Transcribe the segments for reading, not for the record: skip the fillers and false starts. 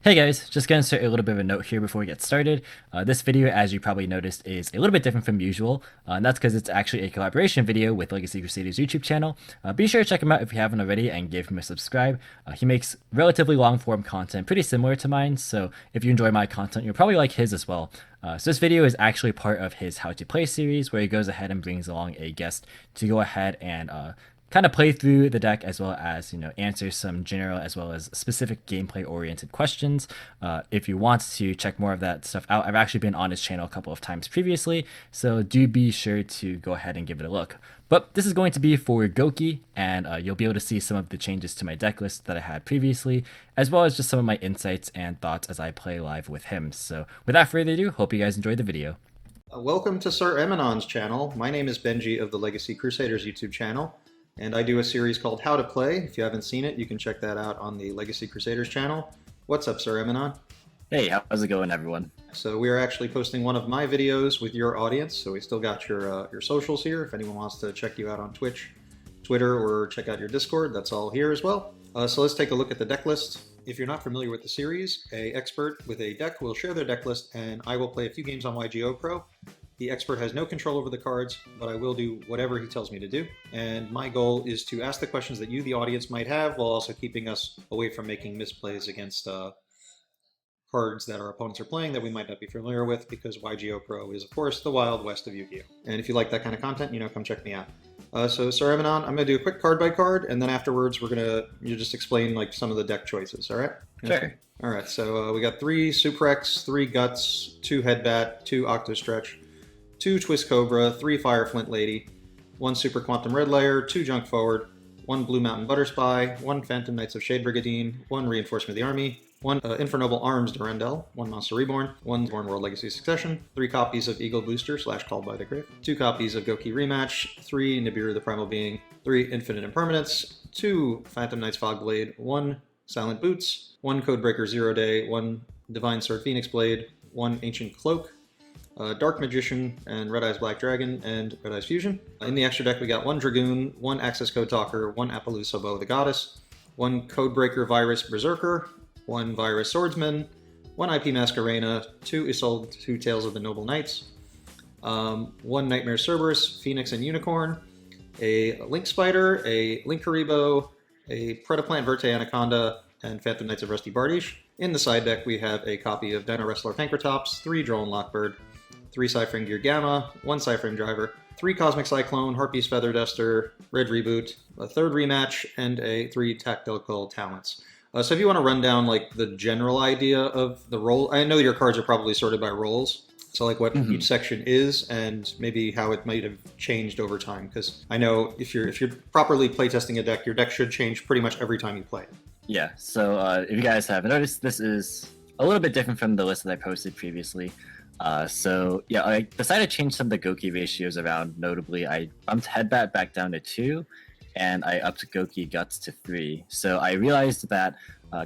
Hey guys, just gonna start a little bit of a note here before we get started. This video, as you probably noticed, is a little bit different from usual, and that's because it's actually a collaboration video with Legacy Crusaders YouTube channel. Be sure to check him out if you haven't already and give him a subscribe. He makes relatively long form content, pretty similar to mine, so if you enjoy my content, you'll probably like his as well. So this video is actually part of his How to Play series, where he goes ahead and brings along a guest to go ahead and kind of play through the deck, as well as answer some general as well as specific gameplay oriented questions. If you want to check more of that stuff out, I've actually been on his channel a couple of times previously, so do be sure to go ahead and give it a look. But this is going to be for Gouki, and you'll be able to see some of the changes to my deck list that I had previously, as well as just some of my insights and thoughts as I play live with him. So without further ado, hope you guys enjoyed the video. Welcome to Sir Emanon's channel. My name is Benji of the Legacy Crusaders YouTube channel, and I do a series called How to Play. If you haven't seen it, you can check that out on the Legacy Crusaders channel. What's up, Sir Emanon? Hey, how's it going, everyone? So we are actually posting one of my videos with your audience, so we still got your socials here. If anyone wants to check you out on Twitch, Twitter, or check out your Discord, that's all here as well. So let's take a look at the deck list. If you're not familiar with the series, an expert with a deck will share their deck list, and I will play a few games on yugioh Pro. The expert has no control over the cards, but I will do whatever he tells me to do. And my goal is to ask the questions that you, the audience, might have, while also keeping us away from making misplays against cards that our opponents are playing that we might not be familiar with, because yugioh Pro is, of course, the Wild West of Yu-Gi-Oh! And if you like that kind of content, come check me out. So, Sir Emanon, I'm going to do a quick card by card, and then afterwards you just explain like some of the deck choices, all right? Sure. Okay. All right, so we got 3 Suprex, 3 Guts, 2 Headbat, 2 Octostretch, 2 Twist Cobra, 3 Fire Flint Lady, 1 Super Quantum Red Layer, 2 Junk Forward, 1 Blue Mountain Butterspy, 1 Phantom Knights of Shade Brigadine, 1 Reinforcement of the Army, 1 Infernoble Arms Durandal, 1 Monster Reborn, 1 Born World Legacy Succession, 3 copies of Eagle Booster / Called by the Grave, 2 copies of Gouki Rematch, 3 Nibiru the Primal Being, 3 Infinite Impermanence, 2 Phantom Knights Fogblade, 1 Silent Boots, 1 Codebreaker Zero Day, 1 Divine Sword Phoenix Blade, 1 Ancient Cloak, Dark Magician, and Red Eyes Black Dragon, and Red Eyes Fusion. In the extra deck, we got 1 Dragoon, 1 Access Code Talker, 1 Appaloosa Bow the Goddess, 1 Codebreaker Virus Berserker, 1 Virus Swordsman, 1 IP Masquerena, 2 Isolde, 2 Tales of the Noble Knights, 1 Nightmare Cerberus, Phoenix and Unicorn, a Link Spider, a Link Karibo, a Predaplant Verte Anaconda, and Phantom Knights of Rusty Bardiche. In the side deck, we have a copy of Dino Wrestler Tankertops, 3 Drone Lockbird, 3 Cyphering Gear Gamma, 1 Cyphering Driver, 3 Cosmic Cyclone, Harpies Feather Duster, Red Reboot, a 3rd Rematch, and 3 Tactical Talents. So if you want to run down like the general idea of the role, I know your cards are probably sorted by roles, so like what each section is and maybe how it might have changed over time, because I know if you're properly playtesting a deck, your deck should change pretty much every time you play it. Yeah, so if you guys haven't noticed, this is a little bit different from the list that I posted previously. So yeah, I decided to change some of the Gouki ratios around. Notably, I bumped Headbat back down to 2, and I upped Gouki Guts to 3. So I realized that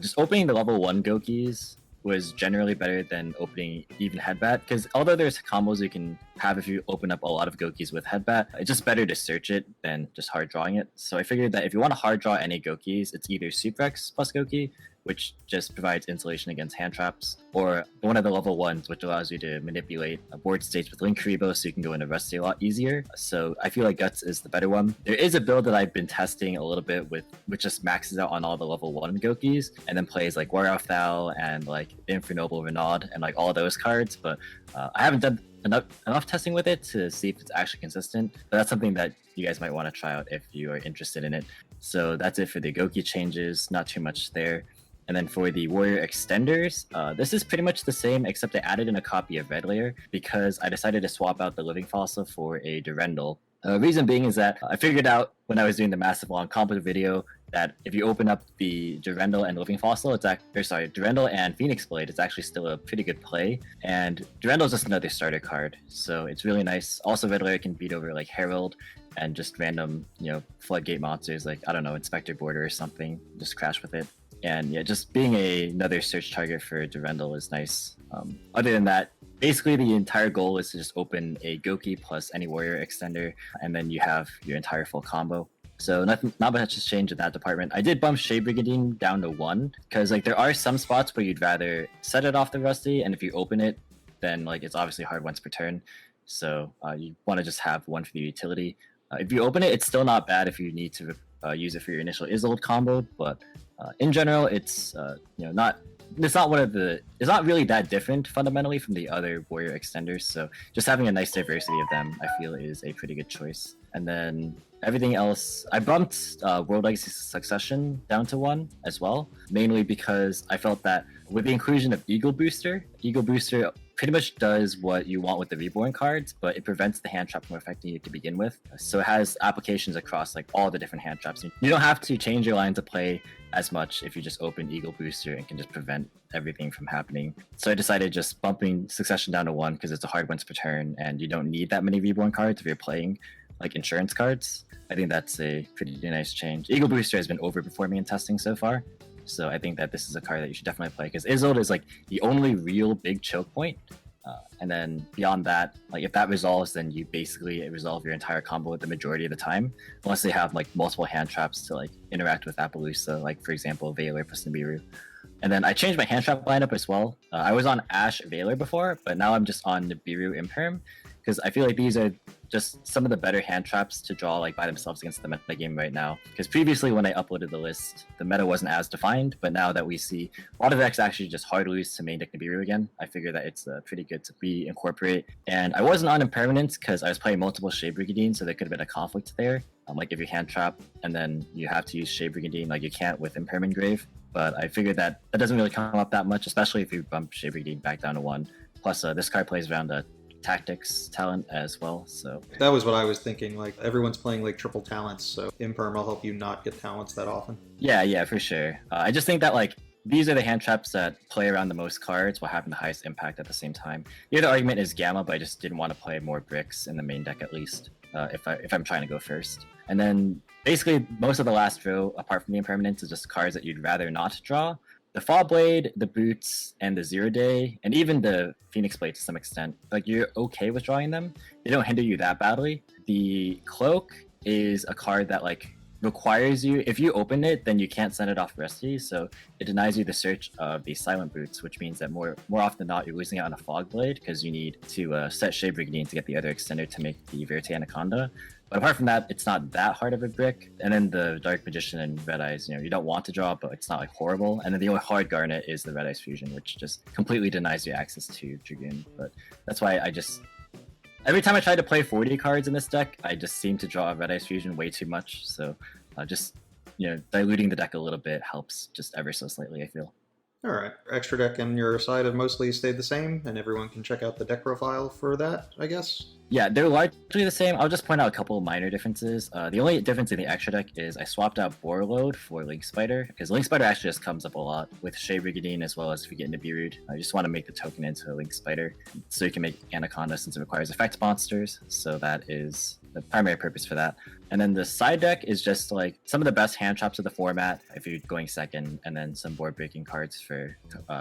just opening the level 1 Goukis was generally better than opening even Headbat, because although there's combos you can have if you open up a lot of Goukis with Headbat, it's just better to search it than just hard drawing it. So I figured that if you want to hard draw any Goukis, it's either Suprex plus Gouki, which just provides insulation against hand traps, or one of the level 1s, which allows you to manipulate board states with Link Karibo so you can go into Rusty a lot easier. So I feel like Guts is the better one. There is a build that I've been testing a little bit with, which just maxes out on all the level 1 Goukis, and then plays like Waralthal and like Infernoble Renaud and like all those cards, but I haven't done enough testing with it to see if it's actually consistent, but that's something that you guys might want to try out if you are interested in it. So that's it for the Gouki changes, not too much there. And then for the Warrior Extenders, this is pretty much the same, except I added in a copy of Red Layer because I decided to swap out the Living Fossil for a Durandal. Reason being is that I figured out when I was doing the massive long combo video that if you open up the Durandal and Living Fossil, Durandal and Phoenix Blade, it's actually still a pretty good play. And Durandal is just another starter card, so it's really nice. Also, Red Layer can beat over like Herald and just random, floodgate monsters like, I don't know, Inspector Border or something, just crash with it. And yeah, just being another search target for Durandal is nice. Other than that, basically the entire goal is to just open a Gouki plus any Warrior Extender, and then you have your entire full combo. So not much has changed in that department. I did bump Shade Brigandine down to 1 because like there are some spots where you'd rather set it off the Rusty, and if you open it, then like it's obviously hard once per turn. So you want to just have 1 for the utility. If you open it, it's still not bad if you need to use it for your initial Isolde combo, but in general, it's it's not really that different fundamentally from the other warrior extenders. So just having a nice diversity of them, I feel, is a pretty good choice. And then everything else, I bumped World Legacy Succession down to 1 as well, mainly because I felt that with the inclusion of Eagle Booster pretty much does what you want with the Reborn cards, but it prevents the hand trap from affecting you to begin with. So it has applications across like all the different hand traps. You don't have to change your lines of play as much if you just open Eagle Booster and can just prevent everything from happening. So I decided just bumping Succession down to 1 because it's a hard once per turn and you don't need that many Reborn cards if you're playing like insurance cards. I think that's a pretty nice change. Eagle Booster has been overperforming in testing so far, so I think that this is a card that you should definitely play because Isolde is like the only real big choke point. And then beyond that, like if that resolves, then you basically resolve your entire combo with the majority of the time, unless they have like multiple hand traps to like interact with Appaloosa, like for example, Veiler plus Nibiru. And then I changed my hand trap lineup as well. I was on Ash Veiler before, but now I'm just on Nibiru Imperm because I feel like these are just some of the better hand traps to draw like by themselves against the meta game right now. Because previously when I uploaded the list, the meta wasn't as defined, but now that we see a lot of decks actually just hard lose to main deck Nibiru again, I figure that it's pretty good to reincorporate. And I wasn't on Impermanence because I was playing multiple Shade Brigandine, so there could have been a conflict there. Like if you hand trap and then you have to use Shade Brigandine, like you can't with Imperman Grave. But I figured that doesn't really come up that much, especially if you bump Shade Brigandine back down to 1. Plus this card plays around a tactics talent as well, so that was what I was thinking. Like everyone's playing like triple talents, so Imperm will help you not get talents that often. Yeah, for sure. I just think that like these are the hand traps that play around the most cards while having the highest impact at the same time. The other argument is Gamma, but I just didn't want to play more bricks in the main deck at least, if I'm trying to go first. And then basically most of the last row, apart from the Impermanence, is just cards that you'd rather not draw. The Fall Blade, the Boots, and the Zero Day, and even the Phoenix Blade to some extent, like you're okay with drawing them. They don't hinder you that badly. The Cloak is a card that like requires you, if you open it, then you can't send it off Rusty, so it denies you the search of the Silent Boots, which means that more often than not, you're losing it on a Fog Blade because you need to set Shade Brigandine to get the other extender to make the Verite Anaconda. But apart from that, it's not that hard of a brick. And then the Dark Magician and Red Eyes, you don't want to draw, but it's not like horrible. And then the only hard Garnet is the Red Eyes Fusion, which just completely denies you access to Dragoon. But that's why every time I try to play 40 cards in this deck, I just seem to draw a Red Eyes Fusion way too much. So diluting the deck a little bit helps just ever so slightly, I feel. All right. Extra deck and your side have mostly stayed the same, and everyone can check out the deck profile for that, I guess? Yeah, they're largely the same. I'll just point out a couple of minor differences. The only difference in the extra deck is I swapped out Borload for Link Spider, because Link Spider actually just comes up a lot with Shade Brigandine as well as if you get Nibiru'd. I just want to make the token into Link Spider so you can make Anaconda since it requires effect monsters, so that is the primary purpose for that. And then the side deck is just like some of the best hand traps of the format if you're going second, and then some board breaking cards for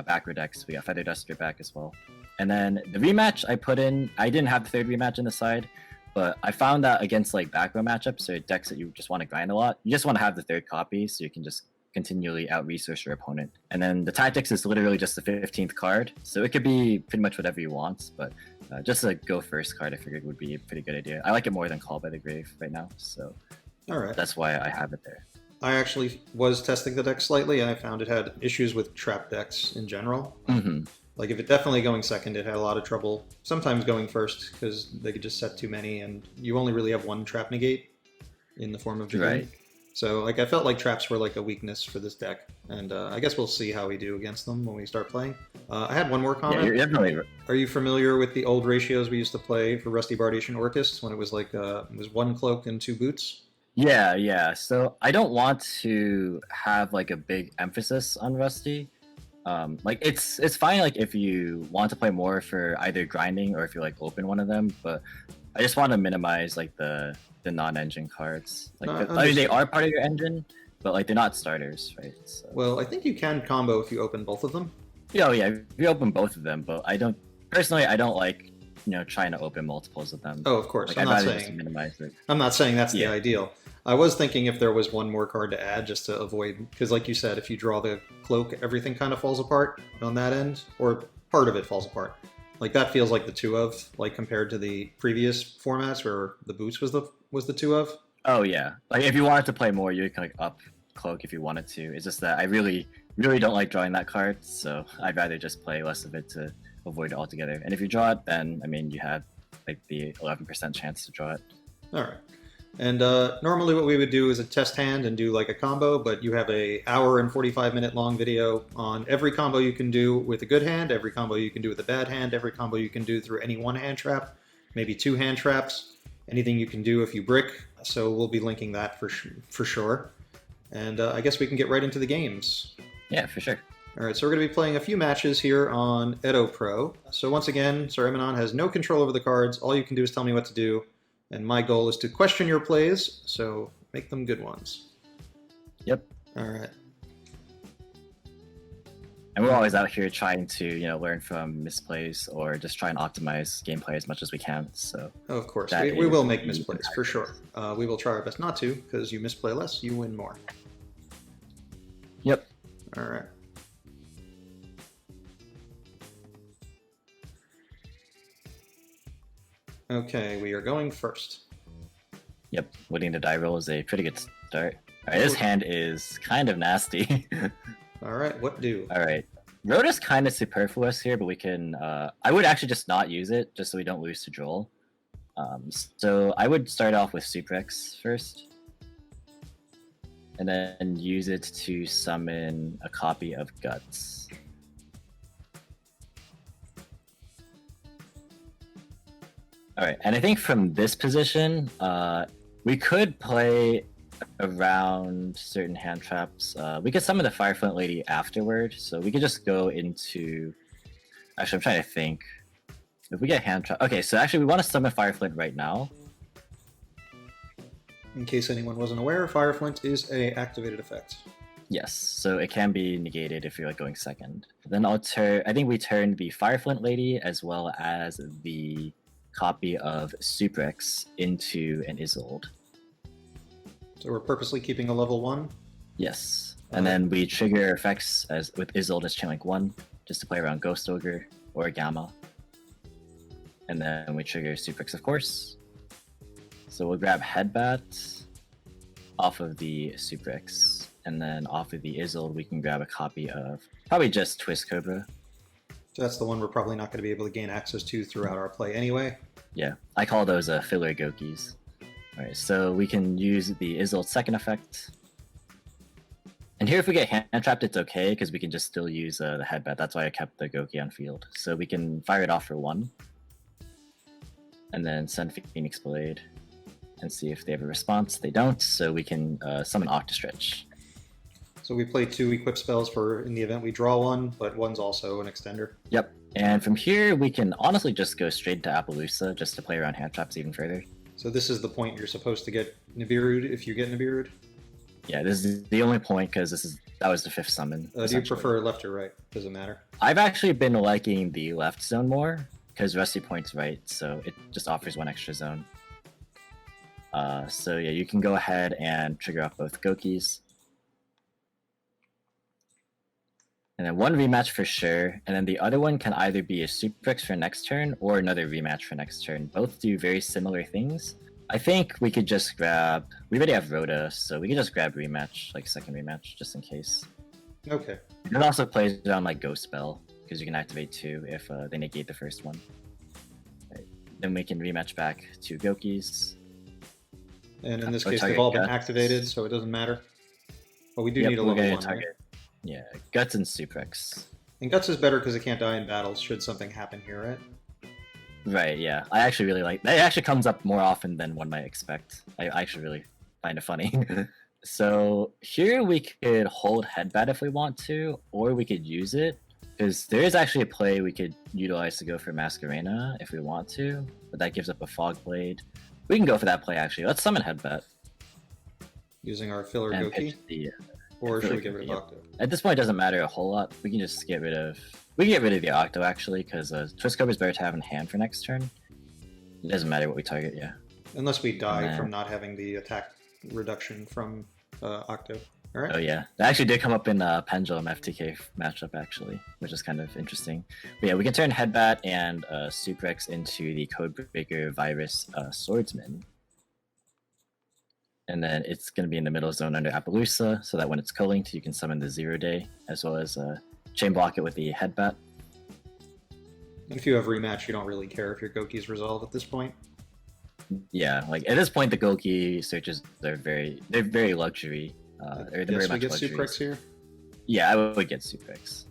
backer decks. We got Feather Duster back as well. And then the rematch I put in, I didn't have the third rematch in the side, but I found that against like back row matchups or decks that you just want to grind a lot, you just want to have the third copy so you can just continually out-resource your opponent. And then the tactics is literally just the 15th card, so it could be pretty much whatever you want, but just a go first card I figured would be a pretty good idea. I like it more than Call by the Grave right now, so all right, that's why I have it there. I actually was testing the deck slightly, and I found it had issues with trap decks in general. Mm-hmm. Like if it definitely going second, it had a lot of trouble sometimes going first because they could just set too many, and you only really have one trap negate in the form of Dragoon. Right. So like I felt like traps were like a weakness for this deck, and I guess we'll see how we do against them when we start playing. I had one more comment. Yeah, you're definitely... Are you familiar with the old ratios we used to play for Rusty Bardian Orcust when it was like it was 1 cloak and 2 boots? Yeah. So I don't want to have like a big emphasis on Rusty. Like it's fine like if you want to play more for either grinding or if you like open one of them, but I just want to minimize like the non-engine cards. Like I mean they are part of your engine, but like they're not starters, right? So. Well, I think you can combo if you open both of them. Yeah, if you open both of them, but I don't like trying to open multiples of them. Oh, of course. Like, I'm I'd not rather saying just minimize it. I'm not saying that's the ideal. I was thinking if there was one more card to add just to avoid, because like you said, if you draw the cloak, everything kind of falls apart on that end, or part of it falls apart. Like that feels like the two of, like compared to the previous formats where the boots was the two of. Oh yeah, like if you wanted to play more, you could like up cloak if you wanted to. It's just that I really don't like drawing that card, so I'd rather just play less of it to avoid it altogether. And if you draw it, then I mean you have like the 11% chance to draw it. All right. And normally what we would do is a test hand and do like a combo, but you have a hour and 45-minute long video on every combo you can do with a good hand, every combo you can do with a bad hand, every combo you can do through any one hand trap, maybe two hand traps, anything you can do if you brick. So we'll be linking that for sure. And I guess we can get right into the games. Yeah, for sure. All right, so we're going to be playing a few matches here on Edo Pro. So once again, Sir Emanon has no control over the cards. All you can do is tell me what to do. And my goal is to question your plays, so make them good ones. Yep. All right. And we're always out here trying to, learn from misplays or just try and optimize gameplay as much as we can. So. Oh, of course, we will make misplays for sure. We will try our best not to, because you misplay less, you win more. Yep. All right. Okay, we are going first. Yep, winning the die roll is a pretty good start. All right, this hand is kind of nasty. All right, what do? All right, road is kind of superfluous here, but we can. I would actually just not use it, just so we don't lose to Droll. So I would start off with Suprex first, and then use it to summon a copy of Guts. All right, and I think from this position, we could play around certain hand traps. We could summon the Fireflint Lady afterward, so we could just go into... Actually, I'm trying to think. If we get hand trap... Okay, so actually we want to summon Fireflint right now. In case anyone wasn't aware, Fireflint is a activated effect. Yes, so it can be negated if you're like going second. Then I think we turn the Fireflint Lady as well as the copy of Suprex into an Isolde. So we're purposely keeping a level 1? Yes. And then we trigger effects as with Isolde as Chain Link 1, just to play around Ghost Ogre or Gamma. And then we trigger Suprex, of course. So we'll grab Headbat off of the Suprex, and then off of the Isolde we can grab a copy of probably just Twist Cobra. So that's the one we're probably not going to be able to gain access to throughout our play anyway. Yeah, I call those filler Gokis. Alright, so we can use the Isolde's second effect. And here if we get hand trapped, it's okay, because we can just still use the Headbat. That's why I kept the Gouki on field. So we can fire it off for 1. And then send Phoenix Blade. And see if they have a response. They don't, so we can summon Octastretch. So we play 2 equip spells for in the event we draw one, but one's also an extender. Yep. And from here, we can honestly just go straight to Appaloosa just to play around hand traps even further. So this is the point you're supposed to get Nibiru'd if you get Nibiru'd? Yeah, this is the only point because that was the 5th summon. Do you prefer left or right? Does it matter? I've actually been liking the left zone more because Rusty Point's right, so it just offers 1 extra zone. So yeah, you can go ahead and trigger off both Gokis. And then 1 rematch for sure, and then the other one can either be a Suprex for next turn or another rematch for next turn. Both do very similar things. I think we could just grab... We already have Rhoda, so we could just grab rematch, like second rematch, just in case. Okay. It also plays on like Ghost Spell, because you can activate 2 if they negate the first one. Right. Then we can rematch back 2 Gokis. And in this case, they've all been activated, so it doesn't matter. But we do need a level 1, right? Yeah, Guts and Suprex. And Guts is better because it can't die in battles should something happen here, right? Right, yeah. I actually really like... That actually comes up more often than one might expect. I actually really find it funny. So here we could hold Headbat if we want to, or we could use it. Because there is actually a play we could utilize to go for Masquerena if we want to, but that gives up a Fog Blade. We can go for that play, actually. Let's summon Headbat. Using our filler Gouki? Or should we get rid of Octo? At this point, it doesn't matter a whole lot. We can just get rid of... We can get rid of the Octo, actually, because Twist Cobra is better to have in hand for next turn. It doesn't matter what we target, yeah. Unless we die from not having the attack reduction from Octo. All right. Oh yeah, that actually did come up in Pendulum FTK matchup actually, which is kind of interesting. But yeah, we can turn Headbat and Suprex into the Codebreaker Virus Swordsman. And then it's going to be in the middle zone under Appaloosa, so that when it's co-linked, you can summon the 0 Day, as well as chain block it with the Headbat. And if you have rematch, you don't really care if your Gouki's resolve at this point. Yeah, like at this point, the Gouki searches they're very luxury. Yes, we get Suprex here. Yeah, I would get Suprex.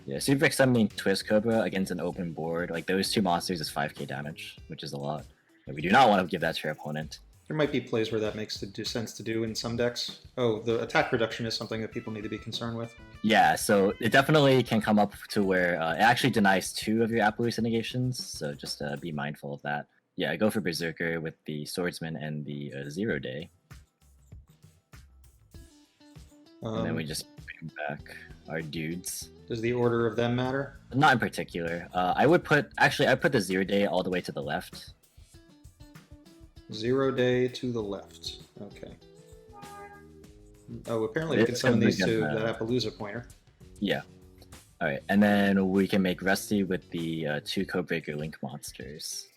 Yeah, Suprex summoning Twist Cobra against an open board, like those two monsters is 5k damage, which is a lot. But we do not want to give that to your opponent. There might be plays where that makes sense to do in some decks. Oh, the attack reduction is something that people need to be concerned with. Yeah, so it definitely can come up to where it actually denies 2 of your Appaloosa negations, so just be mindful of that. Yeah, go for Berserker with the Swordsman and the 0 Day. And then we just bring back our dudes. Does the order of them matter? Not in particular. I would put the 0 Day all the way to the left. 0 Day to the left. Okay. Oh, apparently we can summon these to that Appaloosa pointer. Yeah. Alright, and then we can make Rusty with the 2 Codebreaker Link monsters.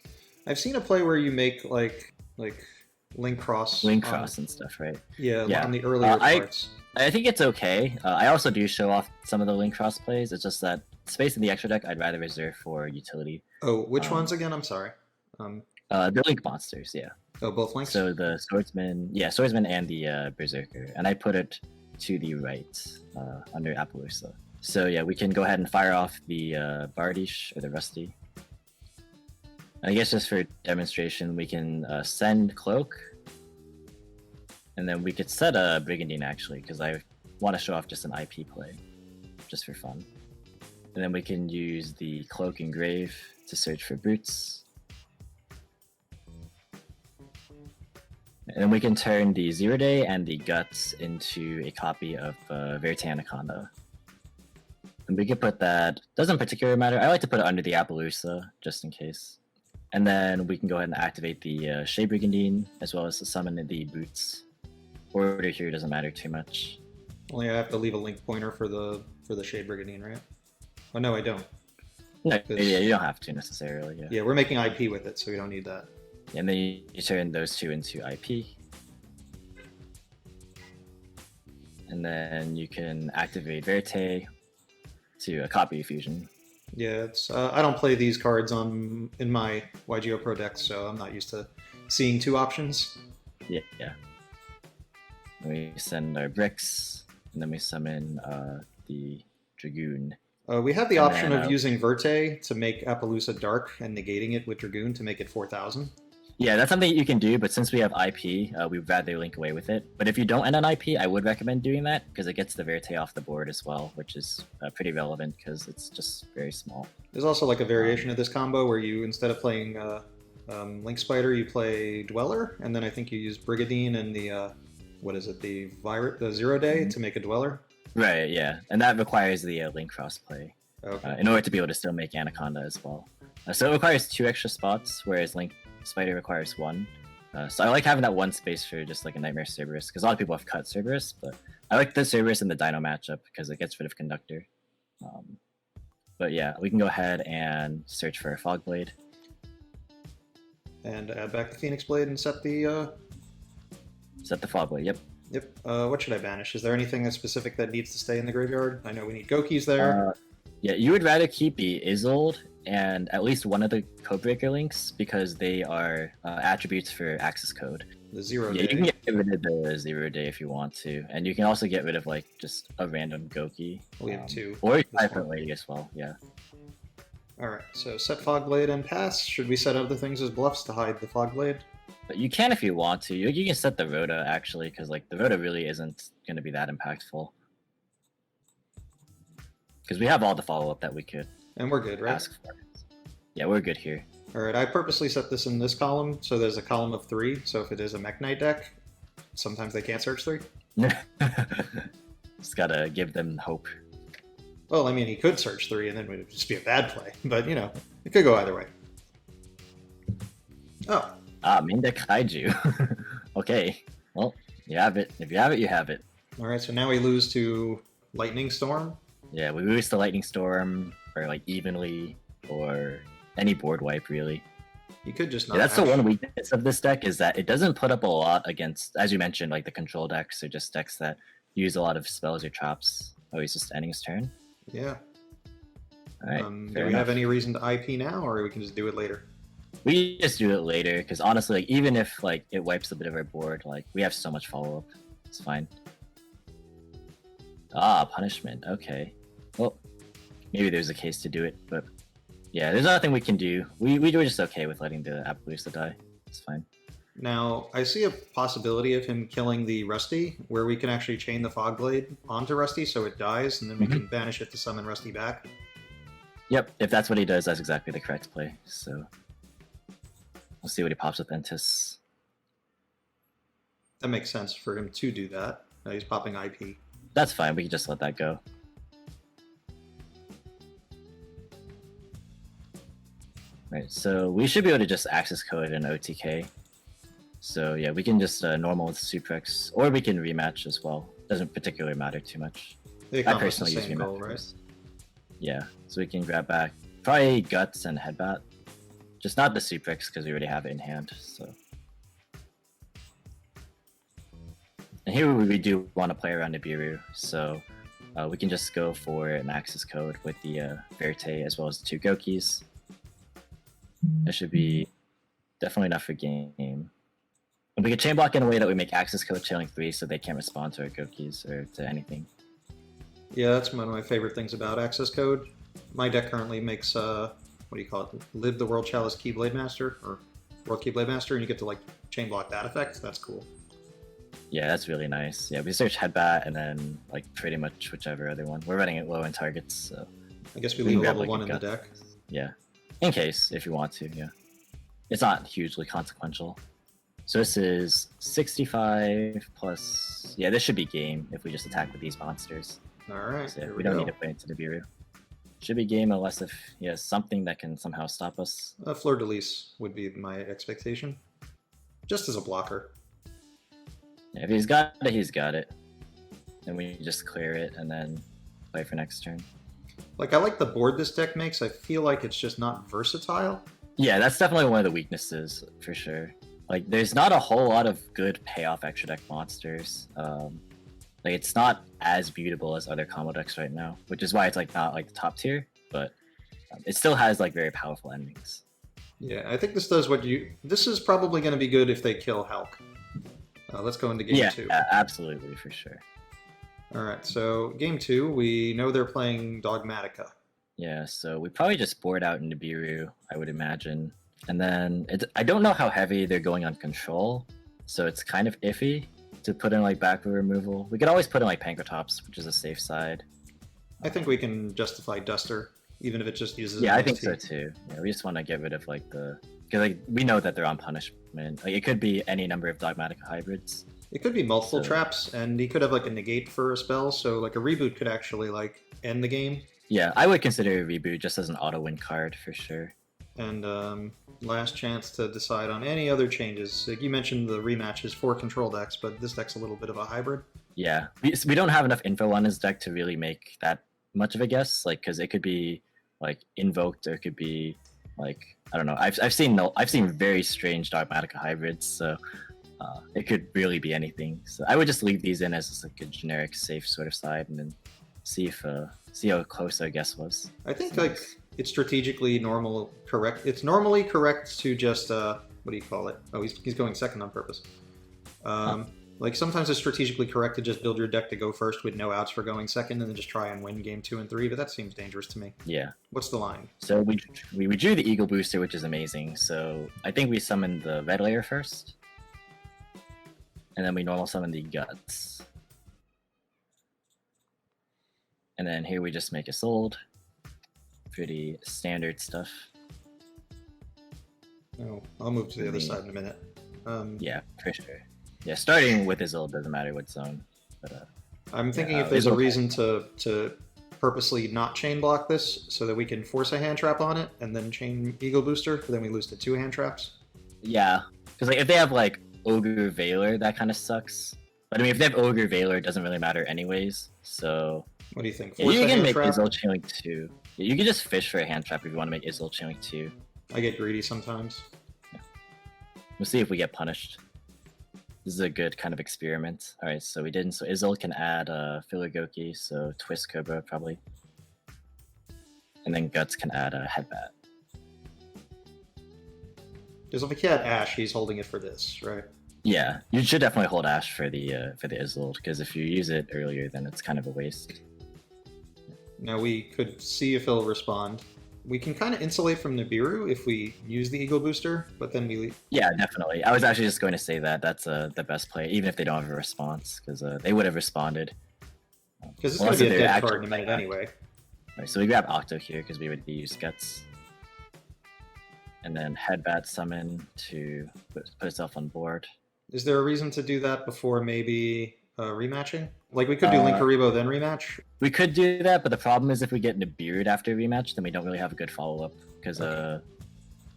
I've seen a play where you make like Link Cross. Link Cross and stuff, right? Yeah, on the earlier parts. I think it's okay. I also do show off some of the Link Cross plays. It's just that space in the extra deck I'd rather reserve for utility. Oh, which ones again? I'm sorry. The Link monsters, yeah. Oh, both Links? So the Swordsman, Swordsman and the Berserker. And I put it to the right under Appaloosa. So yeah, we can go ahead and fire off the Bardish or the Rusty. And I guess just for demonstration, we can send Cloak. And then we could set a Brigandine actually, because I want to show off just an IP play, just for fun. And then we can use the Cloak and Grave to search for Brutes. And then we can turn the 0 Day and the Guts into a copy of Verite Anaconda. And we could put that, doesn't particularly matter, I like to put it under the Appaloosa, just in case. And then we can go ahead and activate the Shea Brigandine, as well as summon the Boots. Order here doesn't matter too much. Only I have to leave a link pointer for the Shea Brigandine, right? Oh no, I don't. No, yeah, you don't have to necessarily. Yeah. Yeah, we're making IP with it, so we don't need that. And then you turn those 2 into IP. And then you can activate Verite to a copy fusion. Yeah, it's I don't play these cards in my YGO Pro decks, so I'm not used to seeing 2 options. Yeah. We send our bricks, and then we summon the Dragoon. We have the option of using Verite to make Appaloosa dark and negating it with Dragoon to make it 4,000. Yeah, that's something you can do, but since we have IP, we'd rather link away with it. But if you don't end on IP, I would recommend doing that, because it gets the Verite off the board as well, which is pretty relevant, because it's just very small. There's also like a variation of this combo where you, instead of playing Link Spider, you play Dweller, and then I think you use Brigandine and the, the 0 Day to make a Dweller. Right, yeah, and that requires the Link Cross play in order to be able to still make Anaconda as well. So it requires 2 extra spots, whereas Link Spider requires 1. So I like having that 1 space for just like a Nightmare Cerberus, because a lot of people have cut Cerberus, but I like the Cerberus in the Dino matchup because it gets rid of Conductor. But yeah, we can go ahead and search for a Fogblade. And add back the Phoenix Blade and set the... Set the Fogblade, yep. Yep. What should I banish? Is there anything specific that needs to stay in the graveyard? I know we need Gouki's there. Yeah, you would rather keep the Isolde and at least one of the Codebreaker links, because they are attributes for access code. The 0 Day. Yeah, you can get rid of the 0 Day if you want to, and you can also get rid of like just a random Gouki. We have 2. Or Typhon Lady as well, yeah. Alright, so set Fogblade and pass. Should we set other things as bluffs to hide the Fogblade? But you can if you want to. You can set the Rhoda actually, because like the Rhoda really isn't going to be that impactful. Because we have all the follow-up that we could. And we're good, right? Ask for. Yeah, we're good here. Alright, I purposely set this in this column, so there's a column of 3, so if it is a Mech Knight deck, sometimes they can't search 3. Just gotta give them hope. Well, I mean, he could search 3 and then it would just be a bad play, but you know, it could go either way. Oh. Main deck Kaiju. Okay. Well, you have it. If you have it, you have it. All right, so now we lose to Lightning Storm. Yeah, we lose the Lightning Storm, or like evenly, or any board wipe really. You could just not. Yeah, that's the one weakness of this deck is that it doesn't put up a lot against, as you mentioned, like the control decks or just decks that use a lot of spells or traps. Oh, he's just ending his turn. Yeah. All right. Do we have any reason to IP now, or we can just do it later? We just do it later because honestly, like even if like it wipes a bit of our board, like we have so much follow up. It's fine. Ah, punishment. Okay. Well, maybe there's a case to do it, but yeah, there's nothing we can do. We were just okay with letting the Appaloosa die. It's fine. Now, I see a possibility of him killing the Rusty, where we can actually chain the Fogblade onto Rusty so it dies, and then we can banish it to summon Rusty back. Yep, if that's what he does, that's exactly the correct play. So we'll see what he pops with Entis. That makes sense for him to do that. He's popping IP. That's fine. We can just let that go. Right, so we should be able to just access code and OTK. So yeah, we can just normal with Suprex, or we can rematch as well. Doesn't particularly matter too much. They I personally use rematch goal, right? first. Yeah, so we can grab back probably Guts and Headbat. Just not the Suprex because we already have it in hand. So, and here we do want to play around Nibiru, so we can just go for an access code with the Verte as well as the 2 Goukis. That should be definitely enough for game. And we can chain block in a way that we make access code chailing 3 so they can't respond to our Goukis or to anything. Yeah, that's one of my favorite things about access code. My deck currently makes, what do you call it? Live the World Chalice Keyblade Master, or World Keyblade Master, and you get to like chain block that effect. That's cool. Yeah, that's really nice. Yeah, we search Headbat and then like pretty much whichever other one. We're running it low in targets, so I guess we leave grab, level like, 1 a in the gut. deck. Yeah, in case if you want to. Yeah, it's not hugely consequential. So this is 65 plus. Yeah, this should be game if we just attack with these monsters. All right, So yeah, here we don't need to play into the Nibiru. Should be game unless if he has something that can somehow stop us. Fleur de Lis would be my expectation, just as a blocker. Yeah, if he's got it, he's got it. Then we just clear it and then play for next turn. Like, I like the board this deck makes. I feel like it's just not versatile. Yeah, that's definitely one of the weaknesses for sure. Like, there's not a whole lot of good payoff extra deck monsters. Like, it's not as beautiful as other combo decks right now, which is why it's like not like the top tier, but it still has like very powerful endings. Yeah, I think this does what you... This is probably going to be good if they kill Hulk. Let's go into game 2. Yeah, absolutely, for sure. All right, so game 2, we know they're playing Dogmatica. Yeah, so we probably just board out Nibiru, I would imagine. And then I don't know how heavy they're going on control, so it's kind of iffy to put in like backward removal. We could always put in like Pankratops, which is a safe side. I think we can justify Duster, even if it just uses... Yeah, an I think ST. so too. Yeah, we just want to get rid of like the... Because like we know that they're on punishment. Like it could be any number of Dogmatica hybrids. It could be multiple So- traps, and he could have like a negate for a spell, so like a reboot could actually like end the game. Yeah, I would consider a reboot just as an auto win card for sure. And last chance to decide on any other changes. Like you mentioned the rematches for control decks, but this deck's a little bit of a hybrid. Yeah, we don't have enough info on his deck to really make that much of a guess. Like, because it could be like invoked, or it could be like I don't know. I've seen very strange Dogmatica hybrids, so it could really be anything. So I would just leave these in as just like a generic safe sort of side, and then see how close our guess was. I think like it's strategically correct. It's normally correct to just what do you call it? Oh, he's going second on purpose. Like sometimes it's strategically correct to just build your deck to go first with no outs for going second, and then just try and win game 2 and 3. But that seems dangerous to me. Yeah. What's the line? So we drew the Eagle Booster, which is amazing. So I think we summoned the red layer first, and then we normal summon the Guts. And then here we just make a sold. Pretty standard stuff. Oh, I'll move to the other side in a minute. Yeah, for sure. Yeah, starting with Isolde doesn't matter what zone. But, I'm thinking yeah, if there's a Isolde- reason to purposely not chain block this so that we can force a hand trap on it and then chain Eagle Booster, but then we lose to 2 hand traps. Yeah, because like if they have like Ogre Veiler, that kind of sucks. But I mean, if they have Ogre Veiler, it doesn't really matter anyways. So What do you think? yeah, Force you a can hand make trap? Izzle Chainlink 2. Yeah, you can just fish for a hand trap if you want to make Izzle Chainlink 2. I get greedy sometimes. We'll see if we get punished. This is a good kind of experiment. Alright, so we didn't. So Izzle can add Filler Gouki, so Twist Cobra probably. And then Guts can add a Headbat. Because if he had Ash, he's holding it for this, right? Yeah, you should definitely hold Ash for the Izzle, because if you use it earlier, then it's kind of a waste. Now we could see if he'll respond. We can kind of insulate from Nibiru if we use the Eagle Booster, but then we... Yeah, definitely. I was actually just going to say that. That's the best play, even if they don't have a response, because they would have responded. Because it's going to be a dead card in a minute anyway. Right, so we grab Octo here, because we would use Guts. And then Headbat Summon to put itself on board. Is there a reason to do that before maybe rematching? Like we could do Linkaribo then rematch? We could do that, but the problem is if we get Nibiru'd after rematch, then we don't really have a good follow-up, because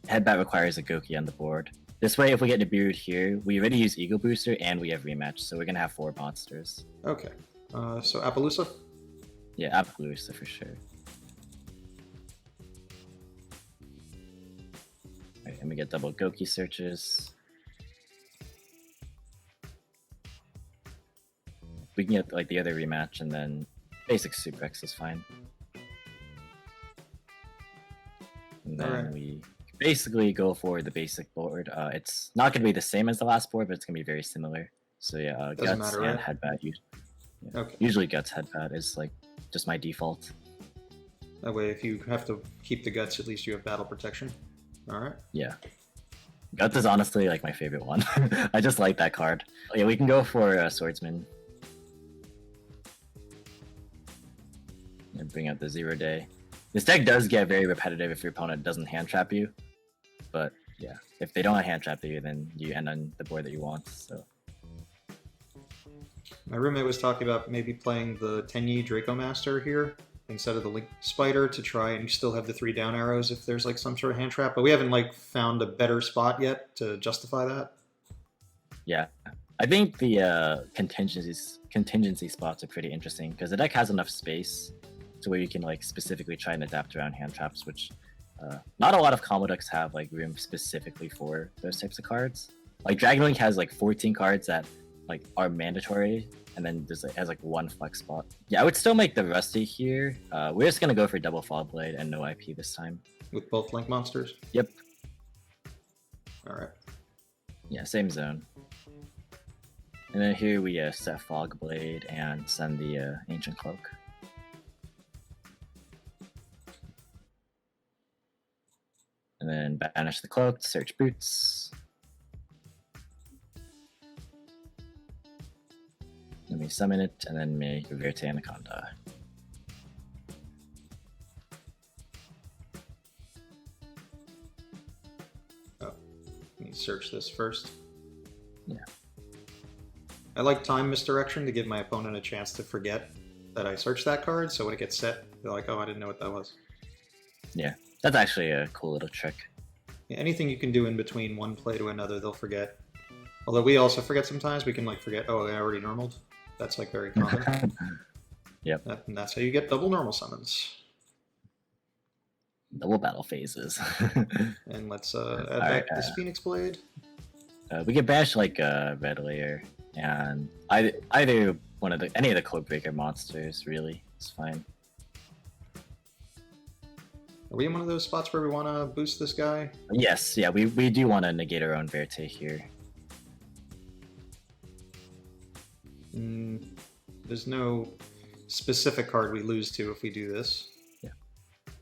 Headbat requires a Gouki on the board. This way, if we get Nibiru'd here, we already use Eagle Booster and we have rematch, so we're going to have 4 monsters. Okay. So Appaloosa? Yeah, Appaloosa for sure. Alright, and we get double Gouki searches. We can get like the other rematch, and then basic Super X is fine. And then we basically go for the basic board. It's not going to be the same as the last board, but it's going to be very similar. So yeah, Guts matter, and right? Headbat. Okay. Usually Guts Headbat is like just my default. That way, if you have to keep the Guts, at least you have battle protection. All right. Yeah. Guts is honestly like my favorite one. I just like that card. Yeah, we can go for Swordsman. And bring out the 0 day. This deck does get very repetitive if your opponent doesn't hand trap you. But yeah, if they don't hand trap you, then you end on the board that you want. So my roommate was talking about maybe playing the Tenyi Draco Master here instead of the Link Spider to try and still have the 3 down arrows if there's like some sort of hand trap. But we haven't like found a better spot yet to justify that. Yeah, I think the contingency spots are pretty interesting because the deck has enough space to where you can like specifically try and adapt around hand traps, which not a lot of combo decks have like room specifically for those types of cards. Like Dragon Link has like 14 cards that like are mandatory, and then there's like, has like 1 flex spot. Yeah, I would still make the Rusty here. We're just gonna go for double Fog Blade and no IP this time. With both Link monsters? Yep. Alright. Yeah, same zone. And then here we set Fog Blade and send the Ancient Cloak. And then banish the cloak to search boots. Then we summon it, and then make Verte Anaconda. Oh, let me search this first. Yeah. I like time misdirection to give my opponent a chance to forget that I searched that card, so when it gets set, they're like, oh, I didn't know what that was. Yeah, that's actually a cool little trick. Yeah, anything you can do in between one play to another, they'll forget. Although we also forget sometimes, we can like forget, oh, I already normaled. That's like very common. Yep. And that's how you get double normal summons. Double battle phases. And let's add back this Phoenix Blade. We can bash like a Red Layer, and either one of any of the Codebreaker monsters really is fine. Are we in one of those spots where we want to boost this guy? Yes, yeah, we do want to negate our own Verte here. There's no specific card we lose to if we do this. Yeah.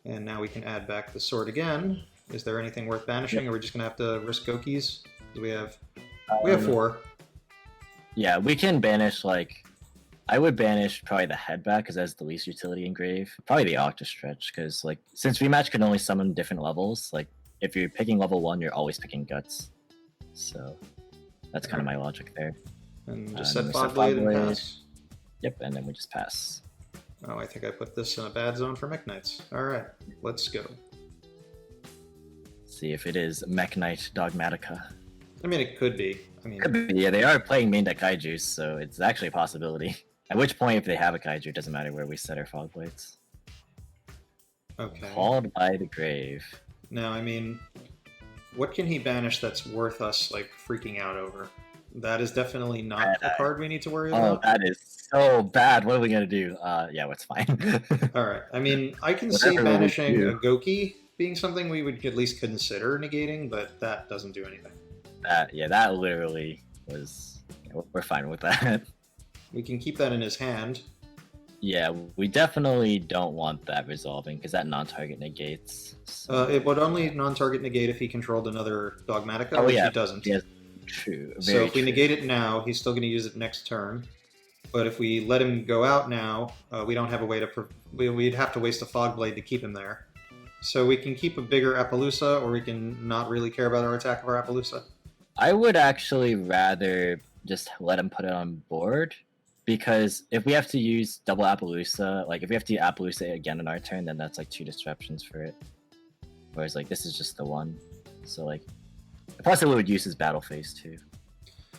And now we can add back the sword again. Is there anything worth banishing, or are we just gonna have to risk Gokis? Do we have 4. Yeah, we can banish like I would banish probably the Headbat because that's the least utility engrave. Probably the Octastretch because like since rematch can only summon different levels, like if you're picking level 1, you're always picking Guts. So that's kind of my logic there. And just set Fog Blade and pass. Yep, and then we just pass. Oh, I think I put this in a bad zone for Mech Knights. Alright, let's go. See if it is Mech Knight Dogmatica. I mean, it could be. I mean, Could be, yeah, they are playing main deck kaijus, so it's actually a possibility. At which point, if they have a kaiju, it doesn't matter where we set our fog blades. okay. Called by the grave. Now, I mean, what can he banish that's worth us like freaking out over? That is definitely not a card we need to worry Oh, about. that is so bad. What are we gonna do? Yeah, it's fine. All right. I mean, I can see Whatever we banishing do. a Gouki being something we would at least consider negating, but that doesn't do anything. That literally was. We're fine with that. We can keep that in his hand. Yeah, we definitely don't want that resolving because that non-target negates. So. It would only non-target negate if he controlled another Dogmatica, Oh, which yeah. he doesn't. Yes, true. So if we negate it now, he's still going to use it next turn. But if we let him go out now, we don't have a way to... We'd have to waste a Fog Blade to keep him there. So we can keep a bigger Appaloosa, or we can not really care about our attack of our Appaloosa. I would actually rather just let him put it on board. Because if we have to use double Appaloosa, like if we have to use Appaloosa again in our turn, then that's like 2 disruptions for it. Whereas like this is just the one. So like, plus it would use his battle phase too,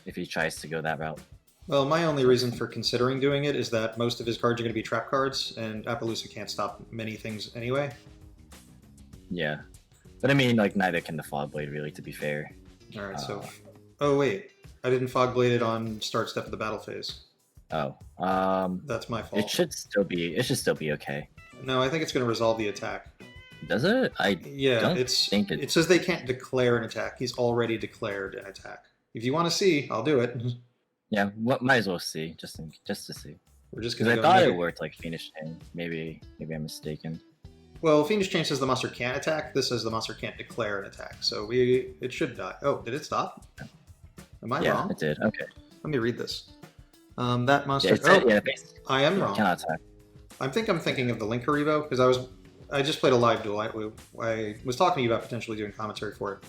if he tries to go that route. Well, my only reason for considering doing it is that most of his cards are going to be trap cards, and Appaloosa can't stop many things anyway. Yeah. But I mean, like neither can the Fog Blade really, to be fair. Alright, so... Oh wait, I didn't Fog Blade it on start step of the battle phase. Oh, that's my fault. It should still be okay. No, I think it's going to resolve the attack. Does it? It says they can't declare an attack. He's already declared an attack. If you want to see, I'll do it. Yeah, might as well see, just to see. We're just because going I thought it worked like Phoenix Chain. Maybe I'm mistaken. Well, Phoenix Chain says the monster can't attack. This says the monster can't declare an attack. So it should die. Oh, did it stop? Am I wrong? Yeah, it did. Okay. Let me read this. That monster. I am wrong. Cannot attack. I'm thinking of the Link Haribo because I just played a live duel. I was talking to you about potentially doing commentary for it.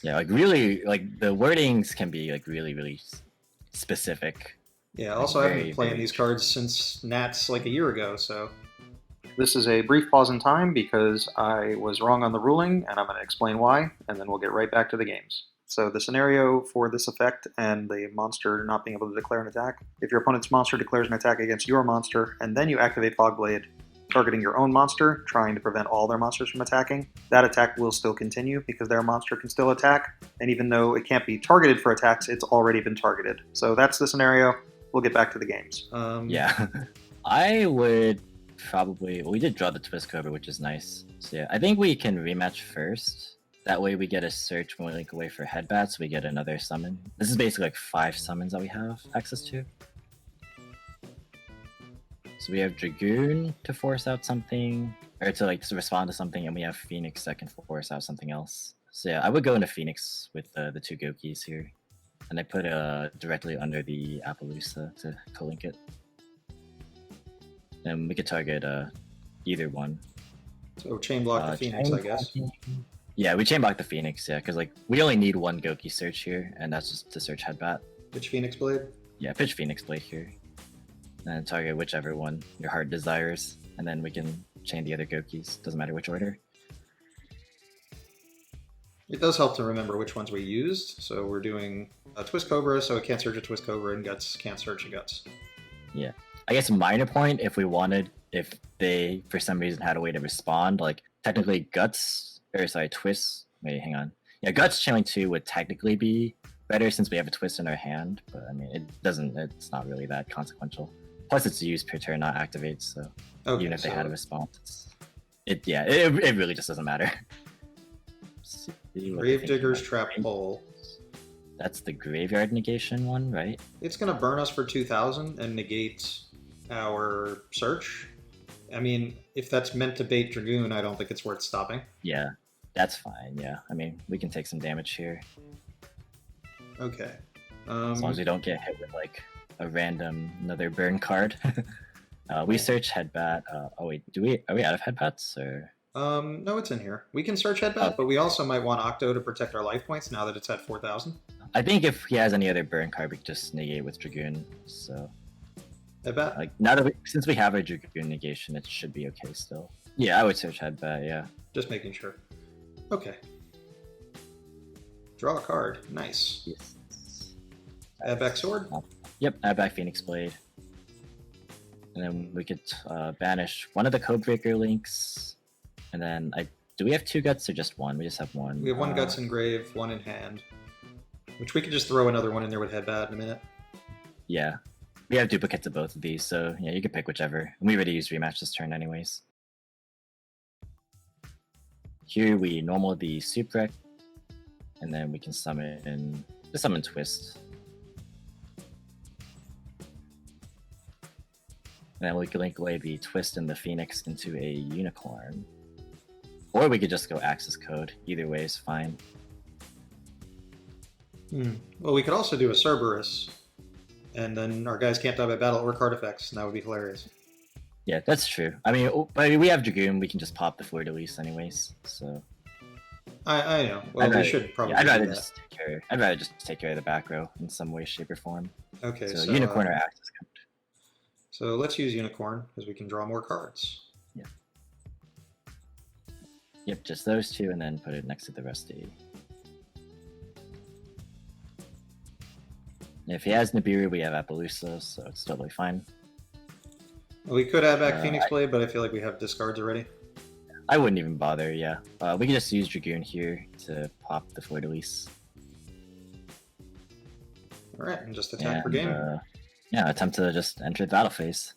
Yeah, like really, like the wordings can be like really specific. Yeah. Also, I've been playing these cards since Nats like a year ago. So this is a brief pause in time because I was wrong on the ruling, and I'm going to explain why, and then we'll get right back to the games. So the scenario for this effect and the monster not being able to declare an attack. If your opponent's monster declares an attack against your monster, and then you activate Fog Blade, targeting your own monster, trying to prevent all their monsters from attacking, that attack will still continue because their monster can still attack, and even though it can't be targeted for attacks, it's already been targeted. So that's the scenario. We'll get back to the games. Yeah. I would probably... Well, we did draw the Twist Cobra, which is nice. So yeah, I think we can rematch first. That way we get a search when we link away for Headbats, we get another summon. This is basically like 5 summons that we have access to. So we have Dragoon to force out something, or to like to respond to something, and we have Phoenix that can force out something else. So yeah, I would go into Phoenix with the 2 Goukis here. And I put directly under the Appaloosa to link it. And we could target either one. So chain block the Phoenix, I guess. Yeah, we chain block the Phoenix, yeah, because like we only need 1 Gouki search here, and that's just to search Headbat. Pitch Phoenix Blade? Yeah, pitch Phoenix Blade here. And target whichever one your heart desires, and then we can chain the other Goukis, doesn't matter which order. It does help to remember which ones we used. So we're doing a Twist Cobra, so it can't search a Twist Cobra, and Guts can't search a Guts. Yeah. I guess minor point, if they, for some reason, had a way to respond, like, technically Twist, wait, hang on. Yeah, Guts channeling 2 would technically be better since we have a Twist in our hand, but I mean, it's not really that consequential. Plus, it's used per turn, not activate, so even if they had a response, it really just doesn't matter. Gravedigger's Trap Hole. That's the graveyard negation one, right? It's going to burn us for 2,000 and negate our search. I mean, if that's meant to bait Dragoon, I don't think it's worth stopping. Yeah, that's fine, yeah. I mean, we can take some damage here. Okay. As long as we don't get hit with, like, another burn card. We search Headbat. Oh wait, are we out of Headbats, or...? No, it's in here. We can search Headbat, but we also might want Octo to protect our life points now that it's at 4,000. I think if he has any other burn card, we can just negate with Dragoon, so... Headbat? Like, since we have a Dragoon negation, it should be okay still. Yeah, I would search Headbat, yeah. Just making sure. Okay. Draw a card. Nice. Yes. Add back sword. Yep, add back Phoenix Blade. And then we could banish one of the Codebreaker links. And then do we have 2 guts or just one? We just have one. We have 1 guts in grave, 1 in hand. Which we could just throw another one in there with headbat in a minute. Yeah. We have duplicates of both of these, so yeah, you can pick whichever. We already used rematch this turn anyways. Here we normal the Suprec, and then we can summon Twist. And then we can link away the Twist and the Phoenix into a Unicorn. Or we could just go Axis Code. Either way is fine. Well, we could also do a Cerberus, and then our guys can't die by battle or card effects, and that would be hilarious. Yeah, that's true. I mean, we have Dragoon, we can just pop the Fleur de Lis anyways, so... I know. Well, we should probably I'd rather do that. I'd rather just take care of the back row in some way, shape, or form. Okay, so Unicorn or Axis Code. So let's use Unicorn, because we can draw more cards. Yeah. Yep, just those 2, and then put it next to the Rusty. If he has Nibiru, we have Appaloosa, so it's totally fine. We could add back Phoenix Blade, but I feel like we have discards already. I wouldn't even bother, yeah. We can just use Dragoon here to pop the Fleur de Lis. Alright, and just attack for game. Yeah, attempt to just enter the battle phase.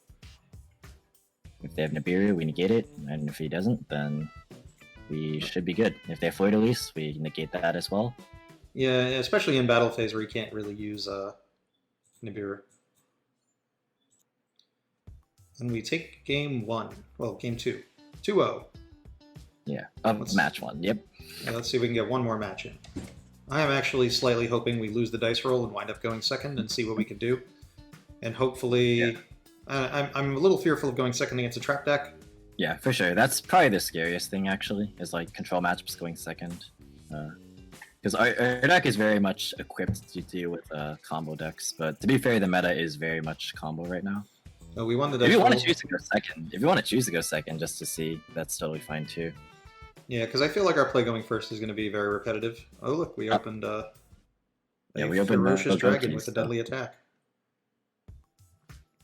If they have Nibiru, we negate it, and if he doesn't, then we should be good. If they have Fleur de Lis, we negate that as well. Yeah, especially in battle phase where you can't really use Nibiru. And we take game 1. Well, game 2. 2-0. Yeah, match 1, yep. Yeah, let's see if we can get one more match in. I am actually slightly hoping we lose the dice roll and wind up going second and see what we can do. And hopefully... Yeah. I'm a little fearful of going second against a trap deck. Yeah, for sure. That's probably the scariest thing, actually, is like control matchups going second. Because our deck is very much equipped to deal with combo decks, but to be fair, the meta is very much combo right now. Oh, we won the dice If you roll. want to choose to go second, just to see, that's totally fine too. Yeah, because I feel like our play going first is going to be very repetitive. Oh, look, we opened a ferocious dragon with a deadly attack.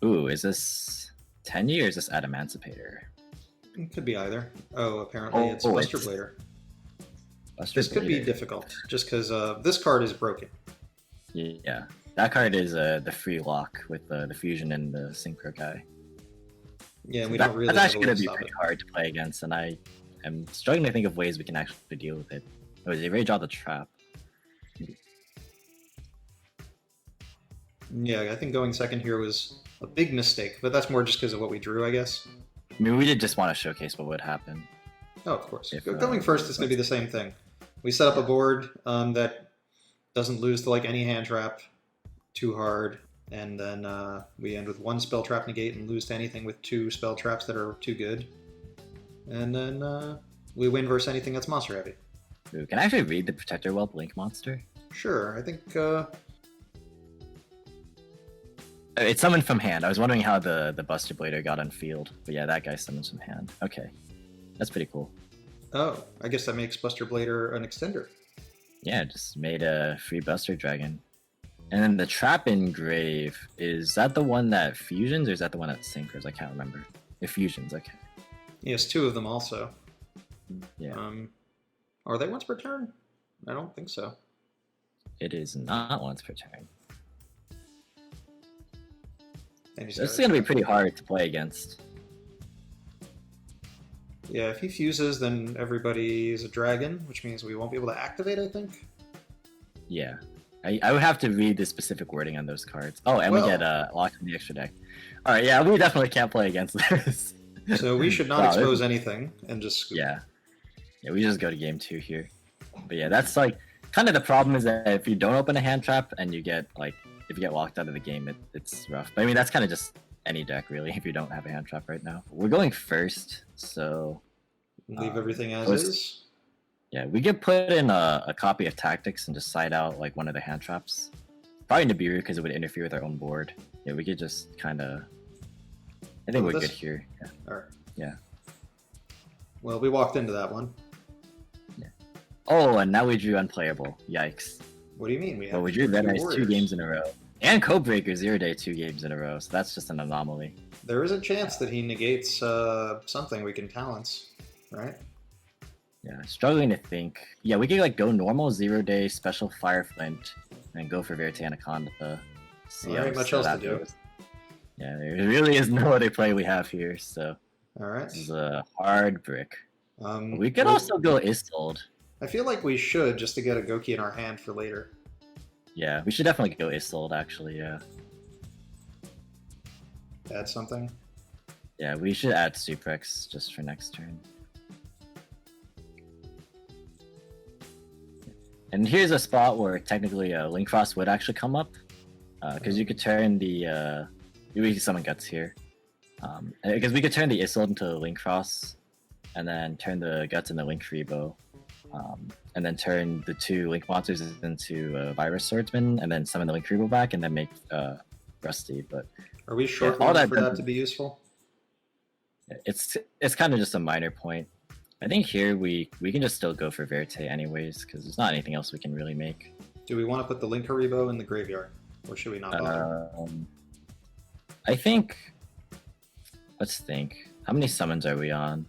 Ooh, is this Tenyi or is this Adamancipator? It could be either. Oh, apparently it's Buster Blader. This could be difficult, just because this card is broken. Yeah, that card is the free lock with the fusion and the synchro guy. Yeah, and we don't really. That's actually going to be pretty hard to play against, and I am struggling to think of ways we can actually deal with it. Oh, they already draw the trap. Yeah, I think going second here was a big mistake, but that's more just because of what we drew, I guess. I mean, we did just want to showcase what would happen. Oh, of course. Going first is going to be the same thing. We set up a board that doesn't lose to like any hand trap too hard, and then we end with 1 spell trap negate and lose to anything with 2 spell traps that are too good. And then we win versus anything that's monster heavy. Ooh, can I actually read the Protector Whelp Link monster? Sure, I think... It's summoned from hand. I was wondering how the Buster Blader got on field. But yeah, that guy summons from hand. Okay. That's pretty cool. Oh, I guess that makes Buster Blader an extender. Yeah, just made a free Buster Dragon. And then the Trap in Grave, is that the one that fusions or is that the one that synchros? I can't remember. It fusions, okay. Yes, 2 of them also. Yeah. Are they once per turn? I don't think so. It is not once per turn. This is going to be pretty hard to play against. Yeah, if he fuses, then everybody is a dragon, which means we won't be able to activate, I think. Yeah. I would have to read the specific wording on those cards. Oh, and we get locked in the extra deck. Alright, yeah, we definitely can't play against this. So we should not expose anything and just scoop. Yeah. Yeah, we just go to game 2 here. But yeah, that's like, kind of the problem is that if you don't open a hand trap and you get, like, if you get locked out of the game, it's rough. But I mean, that's kind of just any deck, really, if you don't have a hand trap right now. We're going first, so... Leave everything as is? Yeah, we could put in a copy of Tactics and just side out, like, one of the hand traps. Probably Nibiru, because it would interfere with our own board. Yeah, we could just kind of... I think we're good here. Yeah. Alright. Yeah. Well, we walked into that one. Yeah. Oh, and now we drew Unplayable. Yikes. What do you mean? We drew Red Ice 2 games in a row. And Codebreaker 0-day 2 games in a row, so that's just an anomaly. There is a chance that he negates something we can talents, right? Yeah, struggling to think. Yeah, we could like go normal 0-day special Fire Flint and go for Verite Anaconda. See Alright, much else to do. Yeah, there really is no other play we have here, so Alright. this is a hard brick. We could also go Isolde. I feel like we should, just to get a Gouki in our hand for later. Yeah, we should definitely go Isolde, actually, yeah. Add something? Yeah, we should add Suprex just for next turn. And here's a spot where technically Link Frost would actually come up, because you could turn the we could summon Guts here, because we could turn the Isolde into Link Frost, and then turn the Guts into Link Freebo, and then turn the 2 Link monsters into Virus Swordsman, and then summon the Link Freebo back, and then make Rusty. But are we short all that for that to be useful? It's kind of just a minor point. I think here we can just still go for Verite anyways, because there's not anything else we can really make. Do we want to put the Link Haribo in the graveyard, or should we not bother? I think. Let's think. How many summons are we on?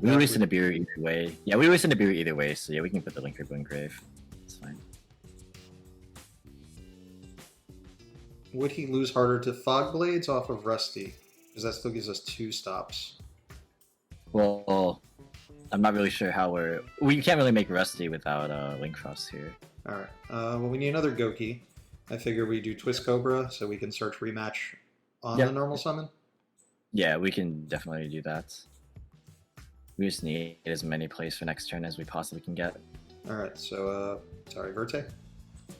We release an Nibiru either way. Yeah, we release a Nibiru either way, so yeah, we can put the Link Haribo in grave. It's fine. Would he lose harder to Fog Blades off of Rusty? Because that still gives us 2 stops. Well, I'm not really sure how we can't really make Rusty without Link Frost here. Alright, well we need another Gouki. I figure we do Twist Cobra so we can search rematch on the normal summon. Yeah, we can definitely do that. We just need as many plays for next turn as we possibly can get. Alright, so sorry, Verte?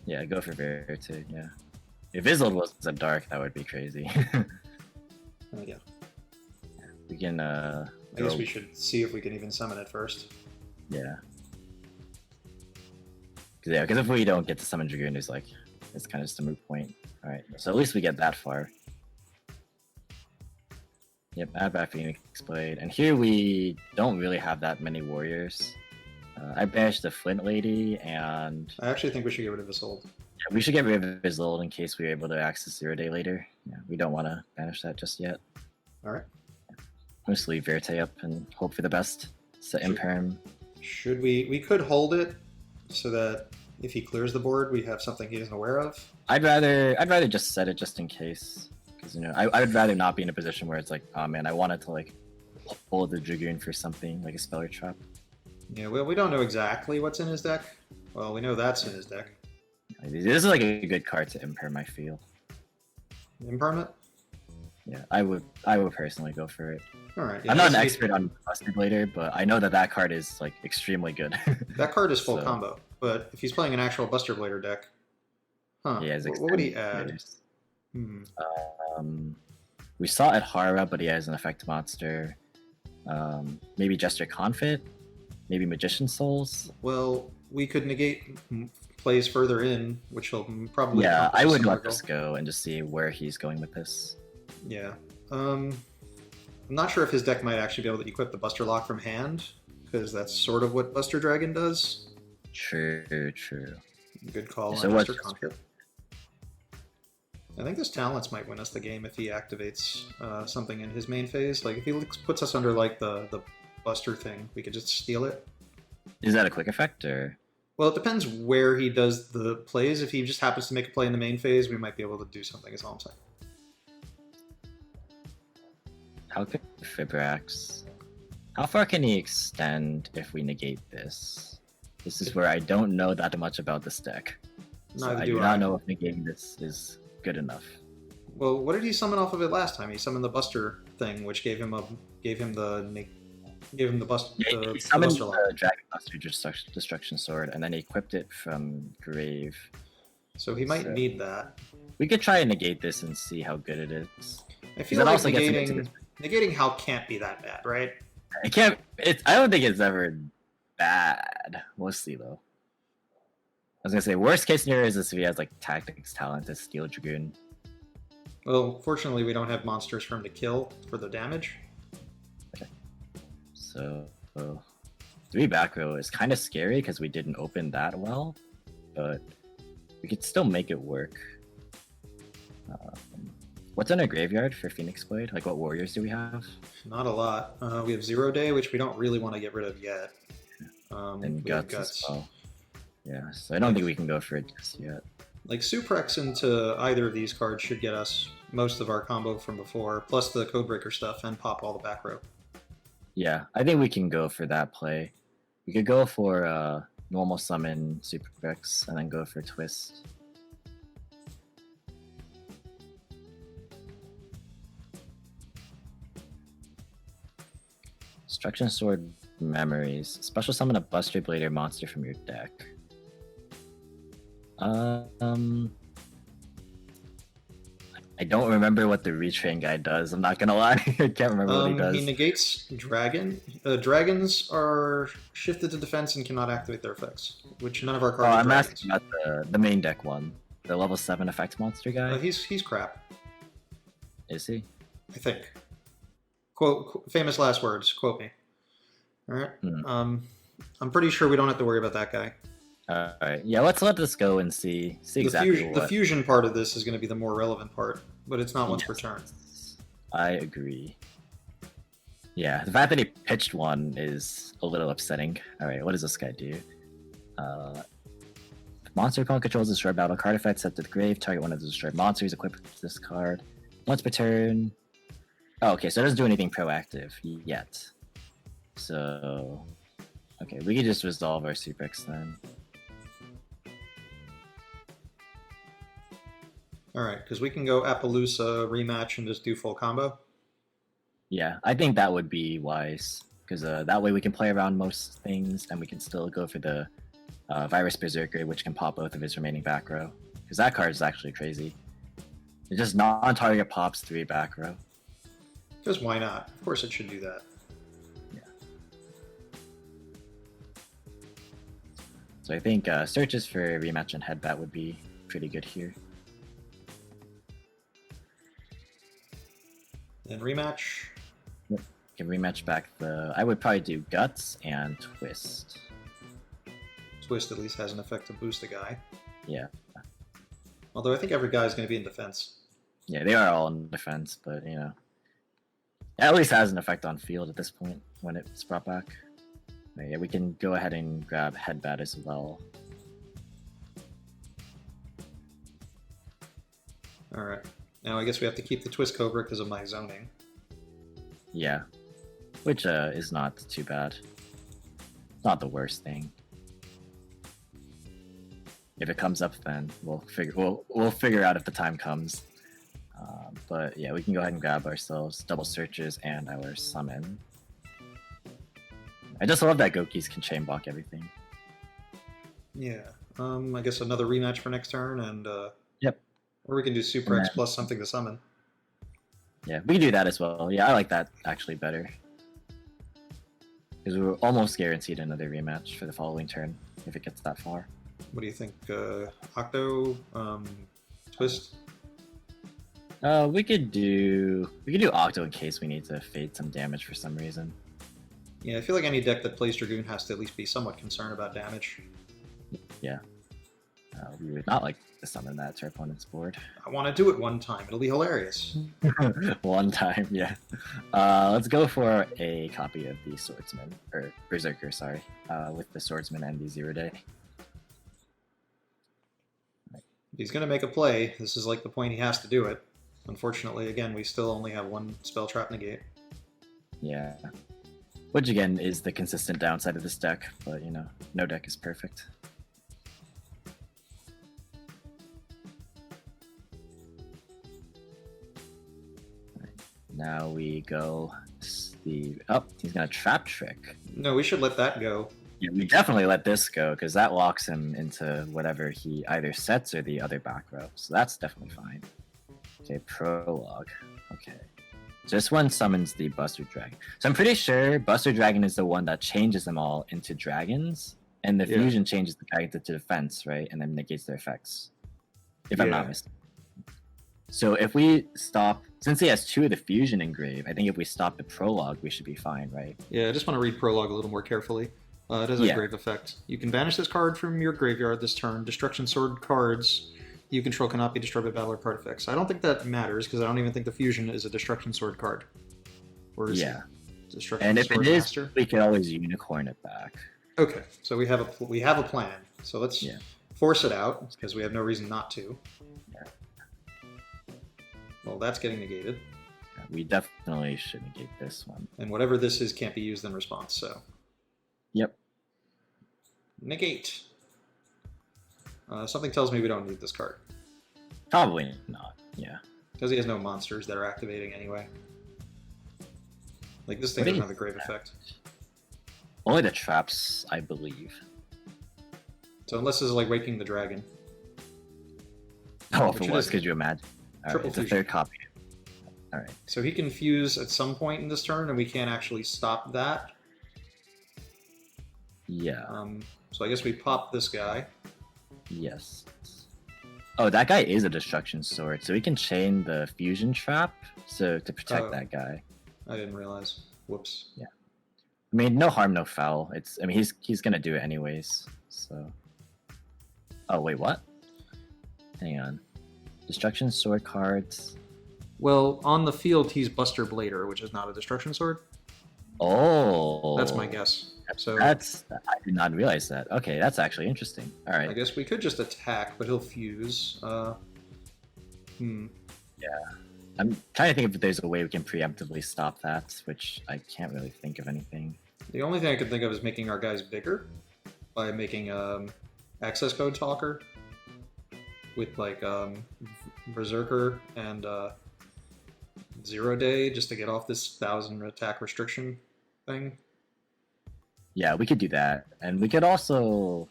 Yeah, go for Verite, yeah. If Isolde was a dark, that would be crazy. Yeah. We can I guess we should see if we can even summon it first. Yeah. Yeah, because if we don't get to summon Dragoon, it's kind of just a moot point. Alright, so at least we get that far. Yep, add back Phoenix Blade. And here we don't really have that many warriors. I banished the Flint Lady, and I actually think we should get rid of Isolde. Yeah, we should get rid of Isolde in case we're able to access 0-day later. Yeah, we don't want to banish that just yet. Alright. I'll just leave Verite up and hope for the best. Set Imperm. Should we could hold it so that if he clears the board, we have something he isn't aware of? I'd rather just set it just in case. Because, I would rather not be in a position where it's like, oh man, I wanted to hold the Dragoon for something, like a Speller Trap. Yeah, well, we don't know exactly what's in his deck. Well, we know that's in his deck. This is like a good card to Imperm, I feel. Imperm it? Yeah, I would personally go for it. Alright. Yeah, I'm not an expert on Buster Blader, but I know that card is extremely good. That card is full combo, but if he's playing an actual Buster Blader deck, yeah, what would he add? We saw Adhara, but he has an effect monster. Maybe Jester Confit, maybe Magician Souls. Well, we could negate plays further in, which will probably. Yeah, I would let this go and just see where he's going with this. Yeah. I'm not sure if his deck might actually be able to equip the Buster Lock from hand, because that's sort of what Buster Dragon does. True. Good call so on Buster Confit. I think this Talents might win us the game if he activates something in his main phase. Like, if he puts us under, the Buster thing, we could just steal it. Is that a quick effect, or...? Well, it depends where he does the plays. If he just happens to make a play in the main phase, we might be able to do something, is all I'm saying. How could Fibrax... How far can he extend if we negate this? This is where I don't know that much about this deck. So I do not know if negating this is good enough. Well, what did he summon off of it last time? He summoned the Buster thing, which gave him the Buster. Yeah, he summoned the Dragon Buster Destruction Sword, and then he equipped it from grave. So he might need that. We could try and negate this and see how good it is. I feel like negating how can't be that bad, right? It can't. I don't think it's ever bad. We'll see though. I was gonna say worst case scenario is if he has Tactics Talent to steal Dragoon. Well, fortunately we don't have monsters for him to kill for the damage. Okay. So 3 back row is kind of scary because we didn't open that well, but we could still make it work. What's in our graveyard for Phoenix Blade? Like, what warriors do we have? Not a lot. We have 0 Day, which we don't really want to get rid of yet. And we have guts as well. Yeah, so I don't think we can go for it just yet. Like, Suprex into either of these cards should get us most of our combo from before, plus the Codebreaker stuff, and pop all the back row. Yeah, I think we can go for that play. We could go for normal summon Suprex and then go for twist. Destruction Sword Memories. Special summon a Buster Blader monster from your deck. I don't remember what the retrain guy does. I'm not gonna lie. I can't remember what he does. He negates dragon. Dragons are shifted to defense and cannot activate their effects, which none of our cards are I'm dragons. asking about the main deck one. The level 7 effect monster guy. He's crap. Is he? I think. Quote, famous last words. Quote me. All right. I'm pretty sure we don't have to worry about that guy. All right. Yeah, let's let this go and see exactly what. The fusion part of this is going to be the more relevant part, but it's not once per turn. I agree. Yeah, the fact that he pitched one is a little upsetting. All right, what does this guy do? Monster opponent controls destroy battle card effect set to the grave. Target one of the destroyed monsters. Equip this card once per turn. Oh, okay, so it doesn't do anything proactive yet. So, okay, we can just resolve our Suprex then. Alright, because we can go Appaloosa, rematch, and just do full combo. Yeah, I think that would be wise, because that way we can play around most things, and we can still go for the Virus Berserker, which can pop both of his remaining back row. Because that card is actually crazy. It just non-target pops 3 back row. Because why not? Of course it should do that. Yeah. So I think searches for rematch and headbat would be pretty good here. And rematch. Can rematch back the. I would probably do guts and twist. Twist at least has an effect to boost a guy. Yeah. Although I think every guy is going to be in defense. Yeah, they are all in defense, but you know, it at least has an effect on field at this point when it's brought back. But yeah, we can go ahead and grab headbat as well. All right. Now I guess we have to keep the Twist Cobra because of my zoning. Yeah, which is not too bad. Not the worst thing. If it comes up, then we'll figure out if the time comes. But yeah, we can go ahead and grab ourselves double searches and our summon. I just love that Gokis can chain block everything. Yeah. I guess another rematch for next turn, and Yep. Or we can do Suprex plus something to summon. Yeah, we can do that as well. Yeah, I like that actually better. Because we're almost guaranteed another rematch for the following turn, if it gets that far. What do you think? Octo? Twist? We could do Octo in case we need to fade some damage for some reason. Yeah, I feel like any deck that plays Dragoon has to at least be somewhat concerned about damage. Yeah. We would not like to summon that to our opponent's board. I want to do it one time. It'll be hilarious. One time, yeah. Let's go for a copy of the Swordsman, or Berserker, sorry, with the Swordsman and the 0 Day. If he's going to make a play, this is like the point he has to do it. Unfortunately, again, we still only have one spell trap negate. Yeah. Which again is the consistent downside of this deck, but you know, no deck is perfect. Now we go the he's gonna trap trick. No, we should let that go. Yeah, we definitely let this go because that locks him into whatever he either sets or the other back row. So that's definitely fine. Okay, prologue. Okay. So this one summons the Buster Dragon. So I'm pretty sure Buster Dragon is the one that changes them all into dragons, and the fusion changes the dragon to defense, right? And then negates their effects. If I'm not mistaken. So if we stop, since he has 2 of the fusion engraved, I think if we stop the prologue, we should be fine, right? Yeah, I just want to read prologue a little more carefully. It has a grave effect. You can banish this card from your graveyard this turn. Destruction Sword cards You control cannot be destroyed by battle or card effects. I don't think that matters because I don't even think the fusion is a destruction sword card. Or is Yeah. it destruction And if sword it is, master? we can always unicorn it back. Okay, so we have a plan. So let's Yeah. force it out because we have no reason not to. Yeah. Well, that's getting negated, We definitely should negate this one. and whatever this is can't be used in response. So Yep. negate. Something tells me we don't need this card Probably not. Yeah. because he has no monsters that are activating anyway. Like this thing What do doesn't you- have the grave effect. Only the traps, I believe. So unless this is like Waking the Dragon. Oh, if Which it it was, isn't. could you imagine? All right, Triple it's a fusion. third copy. All right. So he can fuse at some point in this turn, and we can't actually stop that. Yeah. So I guess we pop this guy. Yes. Oh, that guy is a destruction sword, so we can chain the fusion trap so to protect Oh. that guy. I didn't realize. Whoops. I mean, no harm, no foul. I mean, he's gonna do it anyways. So. Oh wait, what? Hang on. Destruction sword cards. Well, on the field, he's Buster Blader, which is not a destruction sword. Oh. That's my guess. So I did not realize that. Okay, that's actually interesting. All I right. guess we could just attack, but he'll fuse. I'm trying to think if there's a way we can preemptively stop that, which I can't really think of anything. The only thing I could think of is making our guys bigger by making access code talker with like Berserker and 0 day just to get off this 1,000 attack restriction thing. Yeah, we could do that, and we could also.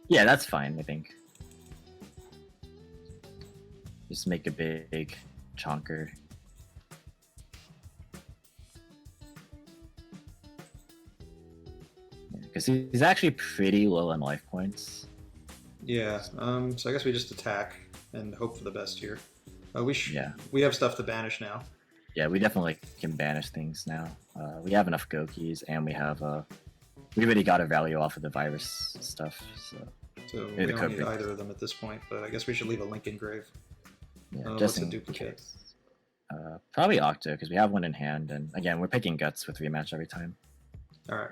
Yeah, that's fine. I think. Just make a big chonker. Because he's actually pretty low on life points. Yeah. So I guess we just attack and hope for the best here. Yeah. We have stuff to banish now. Yeah, we definitely can banish things now. We have enough Gokis, and we have we already got a value off of the virus stuff. So We the don't code need break. either of them at this point, but I guess we should leave a link engrave. yeah, What's just a in duplicate? case. Probably Octo because we have one in hand, and again we're picking guts with rematch every time. All right.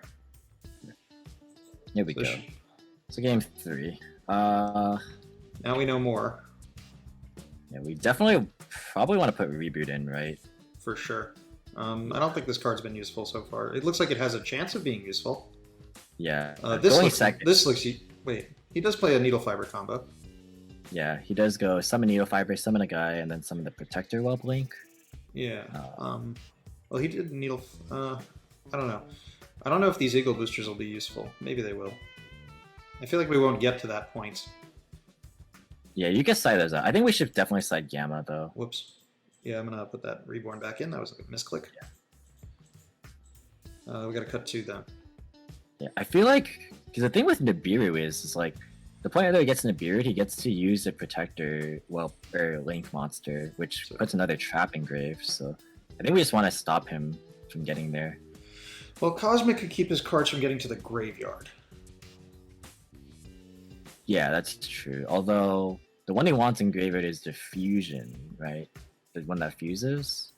Here we So go. sh- So game 3. Now we know more, Yeah, we definitely probably want to put reboot in, right? for sure. I don't think this card's been useful so far. It looks like it has a chance of being useful. Yeah. This going looks. second. This looks. Wait, he does play a needle fiber combo. Yeah, he does go summon Needle Fiber, summon a guy, and then summon the Protector Web Link. Yeah. Well, he did needle. I don't know. I don't know if these Eagle boosters will be useful. Maybe they will. I feel like we won't get to that point. Yeah, you can side those out. I think we should definitely side Gamma though. Whoops. Yeah, I'm gonna put that reborn back in. That was a misclick. We gotta cut 2 then. Yeah, I feel like because the thing with Nibiru is like the point that he gets Nibiru, he gets to use the Protector or Link monster, which So- puts another trap engrave. So I think we just want to stop him from getting there. Well, Cosmic could keep his cards from getting to the graveyard. Yeah, that's true. Although the one he wants engraved is the fusion, right? The one that fuses,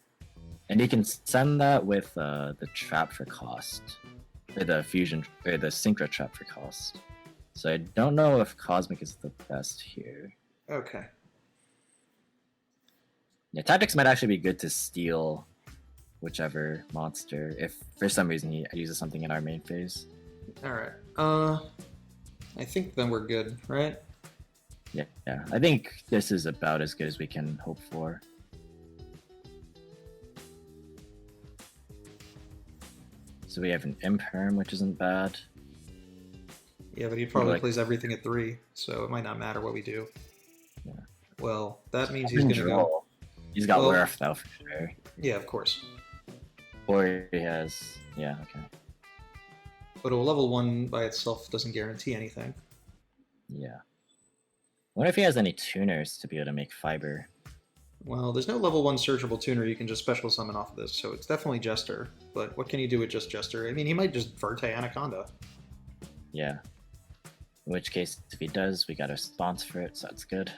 and he can send that with the trap for cost, or the fusion, or the synchro trap for cost. So I don't know if Cosmic is the best here. Okay. Yeah, tactics might actually be good to steal whichever monster if for some reason he uses something in our main phase. All right. I think then we're good, right? Yeah, I think this is about as good as we can hope for. So we have an Imperm, which isn't bad. Yeah, but he probably Like- plays everything at 3, so it might not matter what we do. Yeah. Well, that means he's gonna go. He's got Well- Werf though for sure. Yeah, of course. Or he has, yeah, okay. But a level 1 by itself doesn't guarantee anything. Yeah. I wonder if he has any tuners to be able to make fiber. Well, there's no level 1 searchable tuner you can just special summon off of this, so it's definitely Jester. But what can you do with just Jester? I mean, he might just Verte Anaconda. Yeah. In which case, if he does, we got a response for it, so that's good.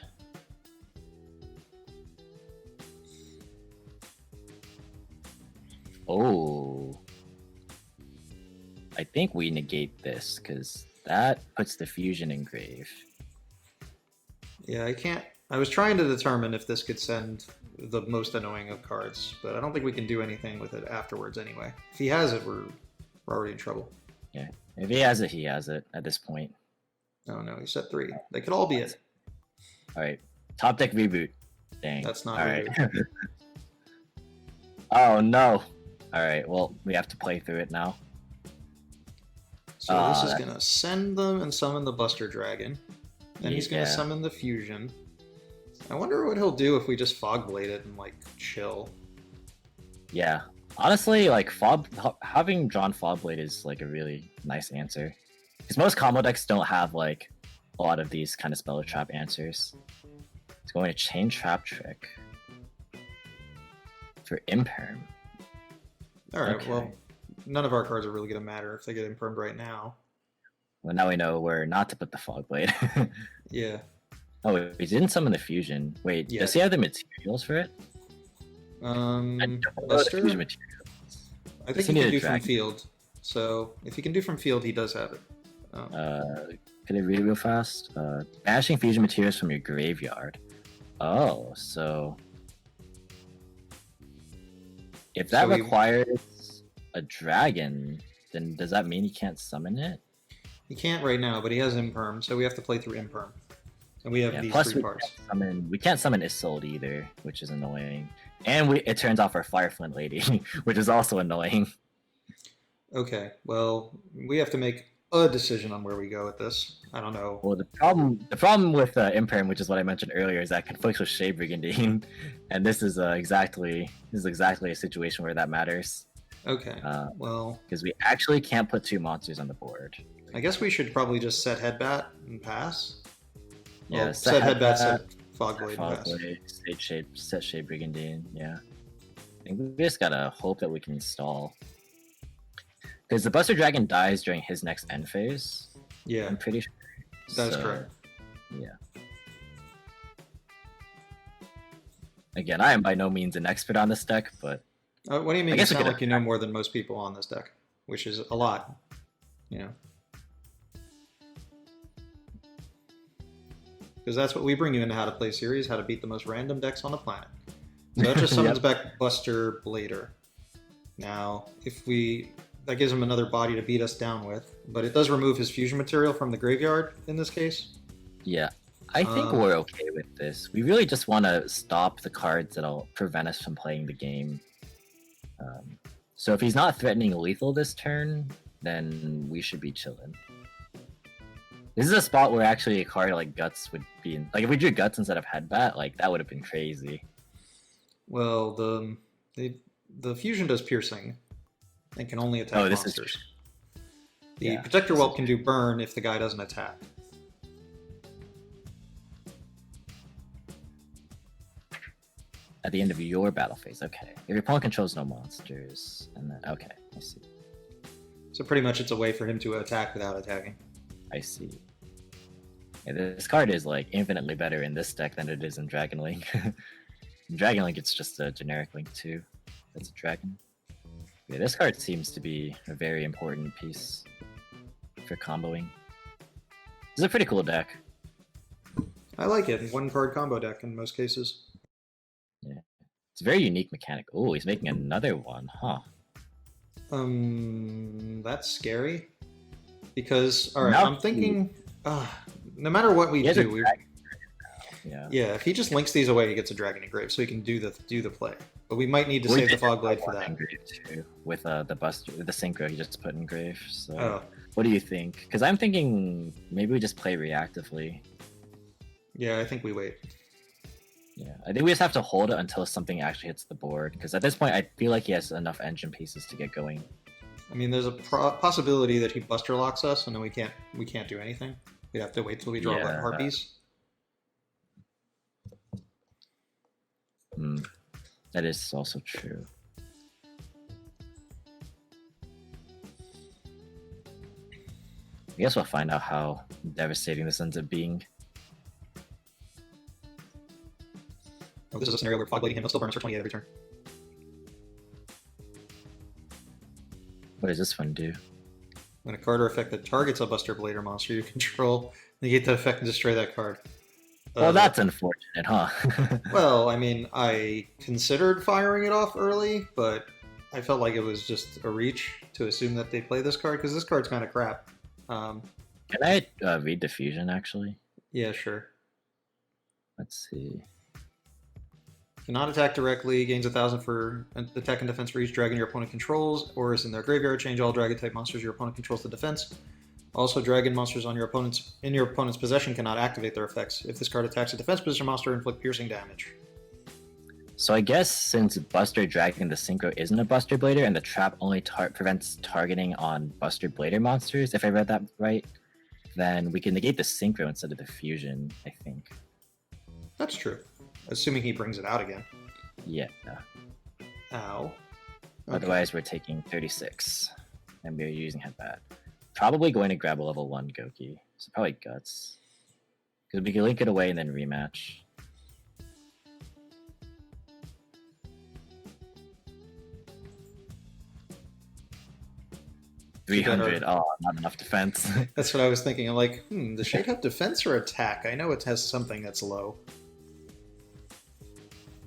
Oh. I think we negate this because that puts the fusion in grave. Yeah, I can't. I was trying to determine if this could send the most annoying of cards, but I don't think we can do anything with it afterwards anyway. If he has it, we're already in trouble. Yeah. If he has it, he has it at this point. Oh no, he set 3. They could all be it. Alright. Top deck reboot. Dang. That's not Alright. reboot. Oh no. Alright, well, we have to play through it now. So this is gonna send them and summon the Buster Dragon. Then he's gonna Yeah. summon the fusion. I wonder what he'll do if we just Fog Blade it and like chill. Yeah. Honestly, like having drawn Fog Blade is like a really nice answer. Because most combo decks don't have like a lot of these kind of spell trap answers. It's going to chain trap trick for imperm. Alright, Okay. well, none of our cards are really gonna matter if they get impermed right now. Well, now we know where not to put the Fog Blade. Yeah. Oh, wait, he didn't summon the fusion. Wait, Yeah. does he have the materials for it? I don't know the Buster? fusion materials. I Does think he he need can a do from dragon? field. So if he can do from field, he does have it. Can I read it real fast? Banishing fusion materials from your graveyard. Oh, so if that So we- requires a dragon, then does that mean he can't summon it? He can't right now, but he has imperm, so we have to play through imperm. And we have Yeah, these plus 3 cards. we can't summon Isolde either, which is annoying. And it turns off our Fireflint Lady, which is also annoying. Okay, well, we have to make a decision on where we go with this. I don't know. Well, the problem with Imperm, which is what I mentioned earlier, is that it conflicts with Shade Brigandine, and this is exactly a situation where that matters. Okay, well, Because we actually can't put 2 monsters on the board. I guess we should probably just set Headbat and pass. Yeah, Well, set Headbat, set Fog Fogblade, and pass. Blade, set Shade Brigandine. Yeah, I think we just gotta hope that we can stall. Because the Buster Dragon dies during his next end phase. Yeah, I'm pretty sure. that's So, correct. Yeah. Again, I am by no means an expert on this deck, but What do you mean? I You guess we sound could like you know more than most people on this deck, which is a lot. You know, because that's what we bring you into How to Play series: how to beat the most random decks on the planet. So that just summons Yep. back Buster Blader. Now, that gives him another body to beat us down with, but it does remove his fusion material from the graveyard in this case. yeah. I think we're okay with this. We really just want to stop the cards that'll prevent us from playing the game. So if he's not threatening lethal this turn, then we should be chilling. This is a spot where actually a card like Guts would be in. Like if we drew Guts instead of Headbat, like that would have been crazy. Well, the fusion does piercing and can only attack Oh, this is monsters. The Yeah, Protector this Whelp is can do burn if the guy doesn't attack. At the end of your battle phase, okay. If your opponent controls no monsters, and then okay, I see. So pretty much it's a way for him to attack without attacking. I see. Yeah, this card is like infinitely better in this deck than it is in Dragon Link. In Dragon Link, it's just a generic Link too. That's a dragon. Yeah, this card seems to be a very important piece for comboing. This is a pretty cool deck. I like it. 1-card combo deck in most cases. It's a very unique mechanic. Oh, he's making another one, huh? That's scary. Because, alright, Now I'm thinking, no matter what we He has a do, dragon now. yeah, if he just links these away, he gets a dragon engrave, so he can do the play. But we might need to We save the did Fog Blade for one that. engrave too, with the Buster, with the Synchro he just put in grave. So, Oh, what do you think? Because I'm thinking maybe we just play reactively. yeah, I think we wait. Yeah, I think we just have to hold it until something actually hits the board. Because at this point, I feel like he has enough engine pieces to get going. I mean, there's a possibility that he Buster locks us, and then we can't do anything. We'd have to wait till we draw Yeah. Harpies. That is also true. I guess we'll find out how devastating this ends up being. Oh, this is a scenario where Fog Blading him, he'll still burn us for 28 every turn. What does this one do? When a card or effect that targets a Buster Blade or monster you control, negate that effect and destroy that card. Well, that's unfortunate, huh? Well, I mean, I considered firing it off early, but I felt like it was just a reach to assume that they play this card, because this card's kind of crap. Can I read the fusion, actually? Yeah, sure. Let's see. Cannot attack directly, gains 1,000 for attack and defense for each dragon your opponent controls, or is in their graveyard. Change all dragon-type monsters your opponent controls to defense. Also, dragon monsters in your opponent's possession cannot activate their effects. If this card attacks a defense position monster, inflict piercing damage. So I guess since Buster Dragon the Synchro isn't a Buster Blader, and the trap only prevents targeting on Buster Blader monsters, if I read that right, then we can negate the Synchro instead of the fusion, I think. That's true. Assuming he brings it out again. Yeah. Ow. Okay. Otherwise, we're taking 36, and we're using Headbat. Probably going to grab a level 1 Gouki, so probably Guts. Because we can link it away and then rematch. $300. Oh, not enough defense. That's what I was thinking. I'm like, does Shade have defense or attack? I know it has something that's low.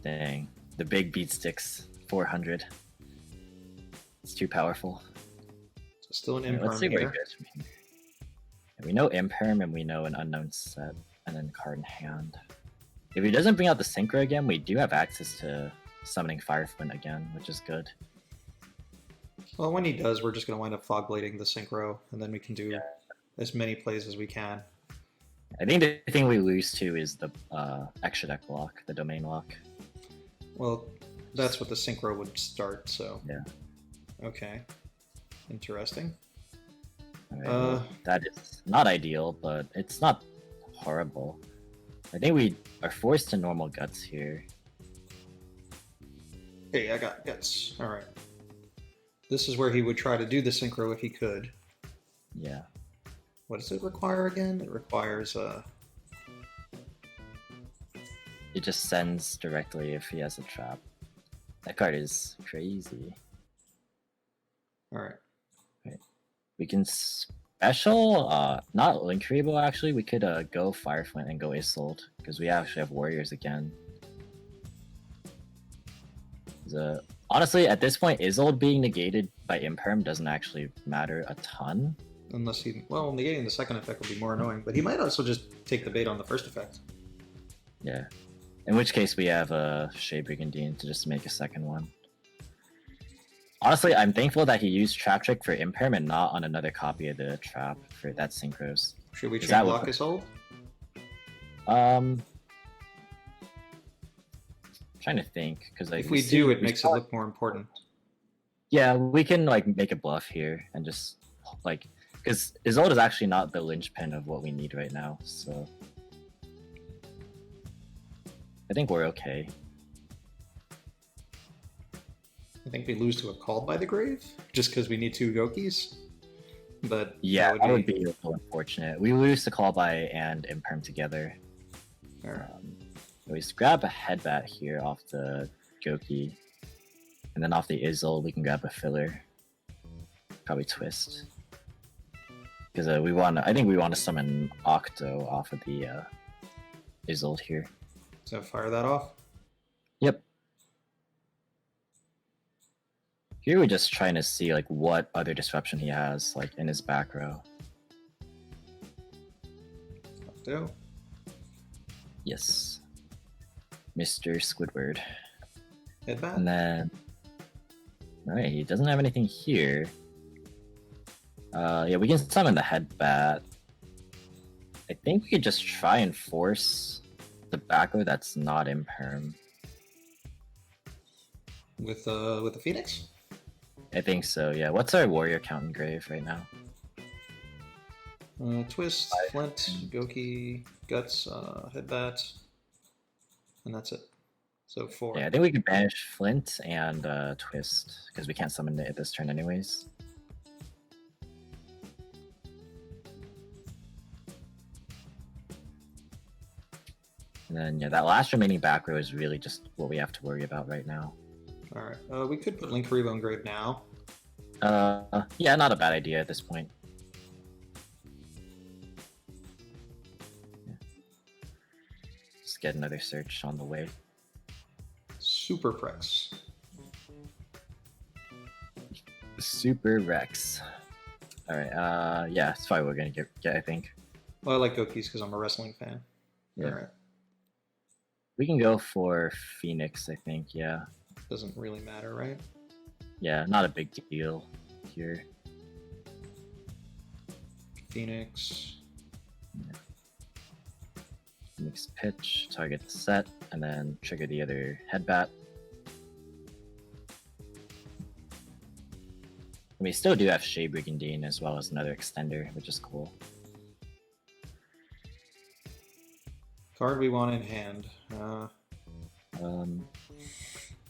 Dang. The big beat sticks. 400. It's too powerful. So still an imperm. Let's see what it goes from here. We know imperm and we know an unknown set, and then card in hand. If he doesn't bring out the Synchro again, we do have access to summoning Fireflint again, which is good. Well, when he does, we're just going to wind up fogblading the Synchro, and then we can do as many plays as we can. I think the thing we lose to is the extra deck lock, the domain lock. Well, that's what the Synchro would start, so... Yeah. Okay. Interesting. Right, that is not ideal, but it's not horrible. I think we are forced to normal Guts here. Hey, I got Guts. Alright. This is where he would try to do the Synchro if he could. Yeah. What does it require again? It requires It just sends directly if he has a trap. That card is crazy. Alright. Right. We can special, not Link Rebo actually, we could go Fireflint and go Isolde, because we actually have Warriors again. Honestly, at this point, Isolde being negated by Imperm doesn't actually matter a ton. Unless he... Well, negating the second effect would be more annoying, but he might also just take the bait on the first effect. Yeah. In which case, we have a Shade Brigandine to just make a second one. Honestly, I'm thankful that he used Trap Trick for Imperm and not on another copy of the trap for that Synchros. Should we chain block Isolde? Trying to think, because like if we do, it makes it look more important. Yeah, we can like make a bluff here and just like, because Isolde is actually not the linchpin of what we need right now, so I think we're okay. I think we lose to a Called by the Grave just because we need 2 Goukis. But yeah, that would be a little unfortunate. We lose to Call by and Imperm together. We just grab a Headbat here off the Gouki, and then off the Isolde we can grab a filler. Probably Twist, because we want. I think we want to summon Octo off of the Isolde here. So fire that off. Yep. Here we're just trying to see like what other disruption he has like in his back row. Octo. Yes. Mr. Squidward. Headbat. And then, alright, he doesn't have anything here. Yeah, we can summon the Headbat. I think we could just try and force the back row that's not Imperm. With the Phoenix? I think so, yeah. What's our warrior count in Grave right now? Twist, Flint, Gouki, Guts, Headbat, and that's it. So 4. Yeah, I think we can banish Flint and Twist, because we can't summon it this turn anyways. And then, yeah, that last remaining back row is really just what we have to worry about right now. Alright, we could put Link Rebo in Grave now. Yeah, not a bad idea at this point. Yeah. Just get another search on the way. Super Prex. Super Rex. All right. Yeah, that's probably what we're gonna get. I think. Well, I like Gouki's because I'm a wrestling fan. Yeah. All right. We can go for Phoenix. I think. Yeah. Doesn't really matter, right? Yeah, not a big deal here. Phoenix. Yeah. Phoenix pitch, target the set, and then trigger the other headbat. And we still do have Shea Brigandine as well as another extender, which is cool. Card we want in hand.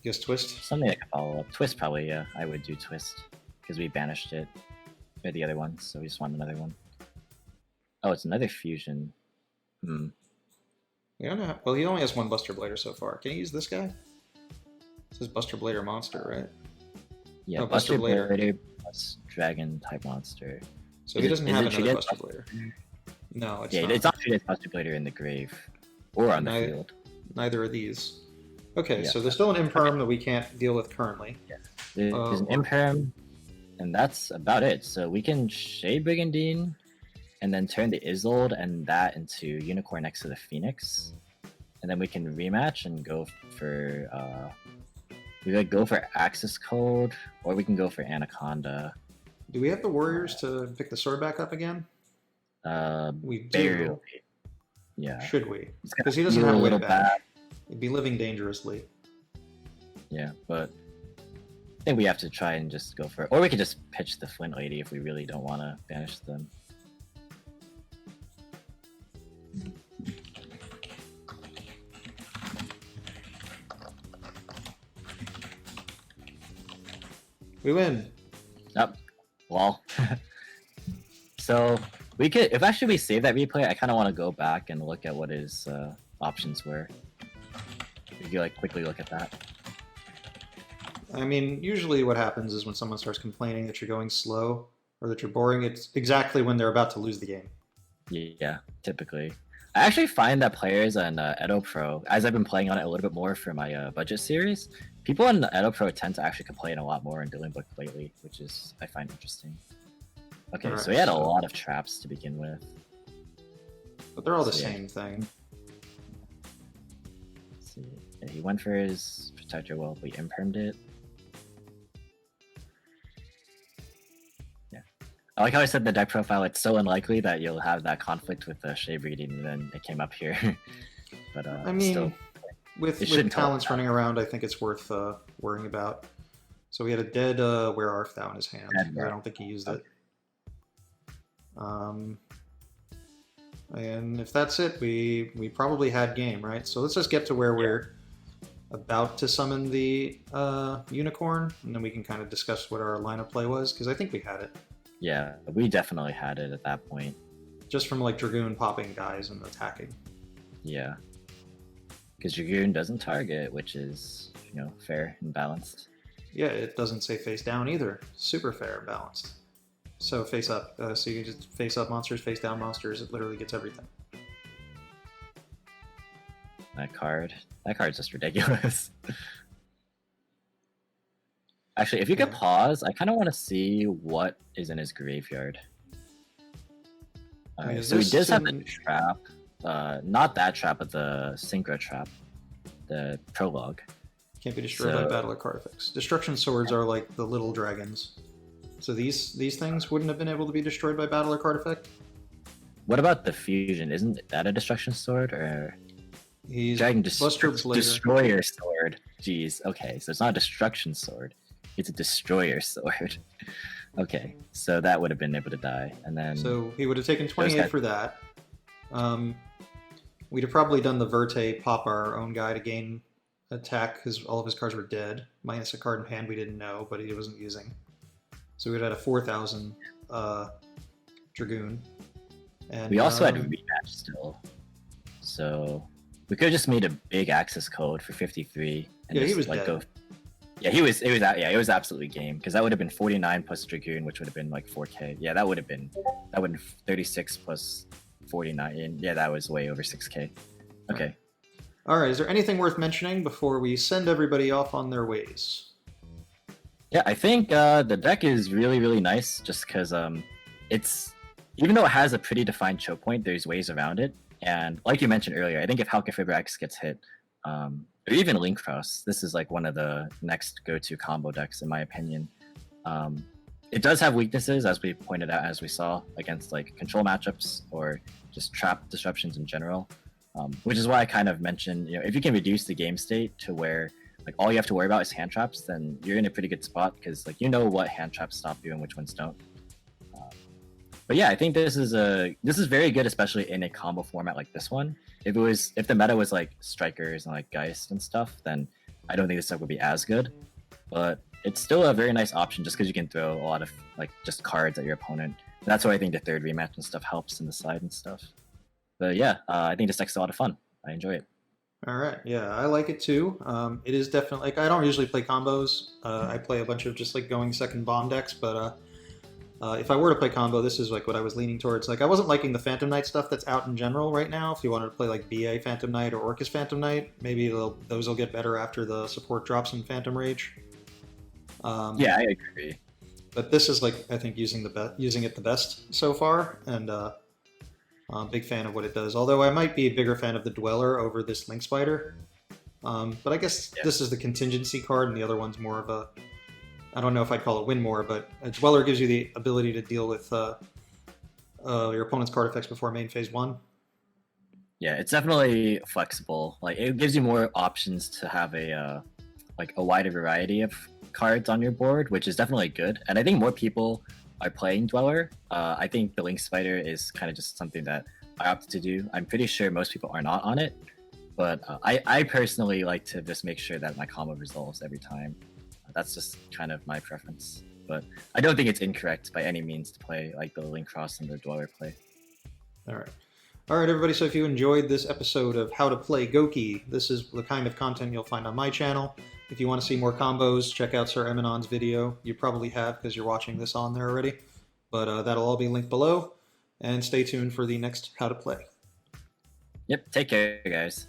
Guess Twist. Something like a follow up. Twist probably, yeah. I would do Twist. Because we banished it. Or the other one, so we just want another one. Oh, it's another fusion. Hmm. We don't know. Well, he only has one Buster Blader so far. Can he use this guy? This is Buster Blader monster, right? Yeah, No, Buster Blader. Blader plus Dragon type monster. So he doesn't have another treated Buster Blader. No, it's yeah, not. it's not treated as Buster Blader in the grave. Or on the Neither- field. Neither of these. Okay, Yeah. so there's still an imperm that we can't deal with currently. There's an Imperm, and that's about it. So we can Shea Brigandine, and then turn the Isolde and that into Unicorn next to the Phoenix. And then we can rematch and go for, we could go for Axis Code, or we can go for Anaconda. Do we have the Warriors to pick the sword back up again? We do. Barely. Yeah. Should we? It's gonna Because he doesn't feel have a way little back. bad. He'd be living dangerously. Yeah, but I think we have to try and just go for it. Or we could just pitch the Flint Lady if we really don't want to banish them. We win. Yep. Well. So we could, if actually we save that replay, I kind of want to go back and look at what his options were. We could like quickly look at that. I mean, usually what happens is when someone starts complaining that you're going slow or that you're boring, it's exactly when they're about to lose the game. Yeah, typically. I actually find that players on Edo Pro, as I've been playing on it a little bit more for my budget series, people on Edo Pro tend to actually complain a lot more in Dueling Book lately, which is, I find interesting. Okay, Alright, so we had a so- lot of traps to begin with. But they're all the So, yeah. same thing. Let's see. Yeah, he went for his Protector Well, we impermed it. Yeah. I like how I said the deck profile, it's so unlikely that you'll have that conflict with the Shea Breeding, and then it came up here. But I mean, still, with shouldn't tell talents us that. running around, I think it's worth worrying about. So we had a dead Where Art Thou in his hand. Dead I don't think he used it. And if that's it, we probably had game, right? So let's just get to where we're about to summon the unicorn, and then we can kind of discuss what our line of play was, because I think we had it. Yeah, we definitely had it at that point. Just from like Dragoon popping guys and attacking. Yeah. Because Dragoon doesn't target, which is, fair and balanced. Yeah, it doesn't say face down either. Super fair and balanced. So face up. So you can just face up monsters, face down monsters. It literally gets everything. That card's just ridiculous. Actually, if you could Yeah. pause, I kind of want to see what is in his graveyard. I mean, is So he this does have the in- trap. Not that trap, but the Synchro trap. The prologue. Can't be destroyed by So- battle or card effects. Destruction swords are like the little dragons. So these things wouldn't have been able to be destroyed by battle or card effect. What about the fusion? Isn't that a destruction sword or He's Dragon Buster Blader. Destroyer sword? Jeez. Okay, so it's not a destruction sword. It's a destroyer sword. Okay, so that would have been able to die, and then So he would have taken 28 guys- for that. We'd have probably done the Verte pop our own guy to gain attack because all of his cards were dead, minus a card in hand we didn't know, but he wasn't using. So we'd had a 4,000 Dragoon. And we also had rematch still. So we could have just made a big access code for 53 and Yeah, he just was like dead. go. Yeah, it was absolutely game because that would have been 49 plus Dragoon, which would have been like 4K. Yeah, that would have been 36 plus 49. And yeah, that was way over 6K. Okay. All right. Is there anything worth mentioning before we send everybody off on their ways? Yeah, I think the deck is really nice just because it's even though it has a pretty defined choke point, there's ways around it. And like you mentioned earlier, I think if Halka Fiber X gets hit, or even Link Cross, this is like one of the next go-to combo decks in my opinion. It does have weaknesses, as we pointed out, as we saw against like control matchups or just trap disruptions in general, which is why I kind of mentioned, if you can reduce the game state to where like all you have to worry about is hand traps, then you're in a pretty good spot because like what hand traps stop you and which ones don't. But yeah, I think this is very good, especially in a combo format like this one. If the meta was like strikers and like Geist and stuff, then I don't think this deck would be as good. But it's still a very nice option just because you can throw a lot of like just cards at your opponent. And that's why I think the third rematch and stuff helps in the side and stuff. But yeah, I think this deck's a lot of fun. I enjoy it. All right. Yeah, I like it too. It is definitely like I don't usually play combos. I play a bunch of just like going second bomb decks, but if I were to play combo, this is like what I was leaning towards. Like I wasn't liking the Phantom Knight stuff that's out in general right now. If you wanted to play like BA Phantom Knight or Orcus Phantom Knight, maybe those will get better after the support drops in Phantom Rage. Yeah, I agree. But this is like I think using it the best so far, and I'm a big fan of what it does. Although I might be a bigger fan of the Dweller over this Link Spider. But I guess this is the contingency card, and the other one's more of a, I don't know if I'd call it win more, but a Dweller gives you the ability to deal with your opponent's card effects before main phase 1. Yeah, it's definitely flexible. Like it gives you more options to have a wider variety of cards on your board, which is definitely good. And I think more people are playing Dweller. I think the Link Spider is kind of just something that I opted to do. I'm pretty sure most people are not on it, but I personally like to just make sure that my combo resolves every time. That's just kind of my preference. But I don't think it's incorrect by any means to play like the Link Cross and the Dweller play. All right, everybody. So if you enjoyed this episode of How to Play Gouki, this is the kind of content you'll find on my channel. If you want to see more combos, check out Sir Emanon's video. You probably have because you're watching this on there already. But that'll all be linked below. And stay tuned for the next How to Play. Yep, take care, guys.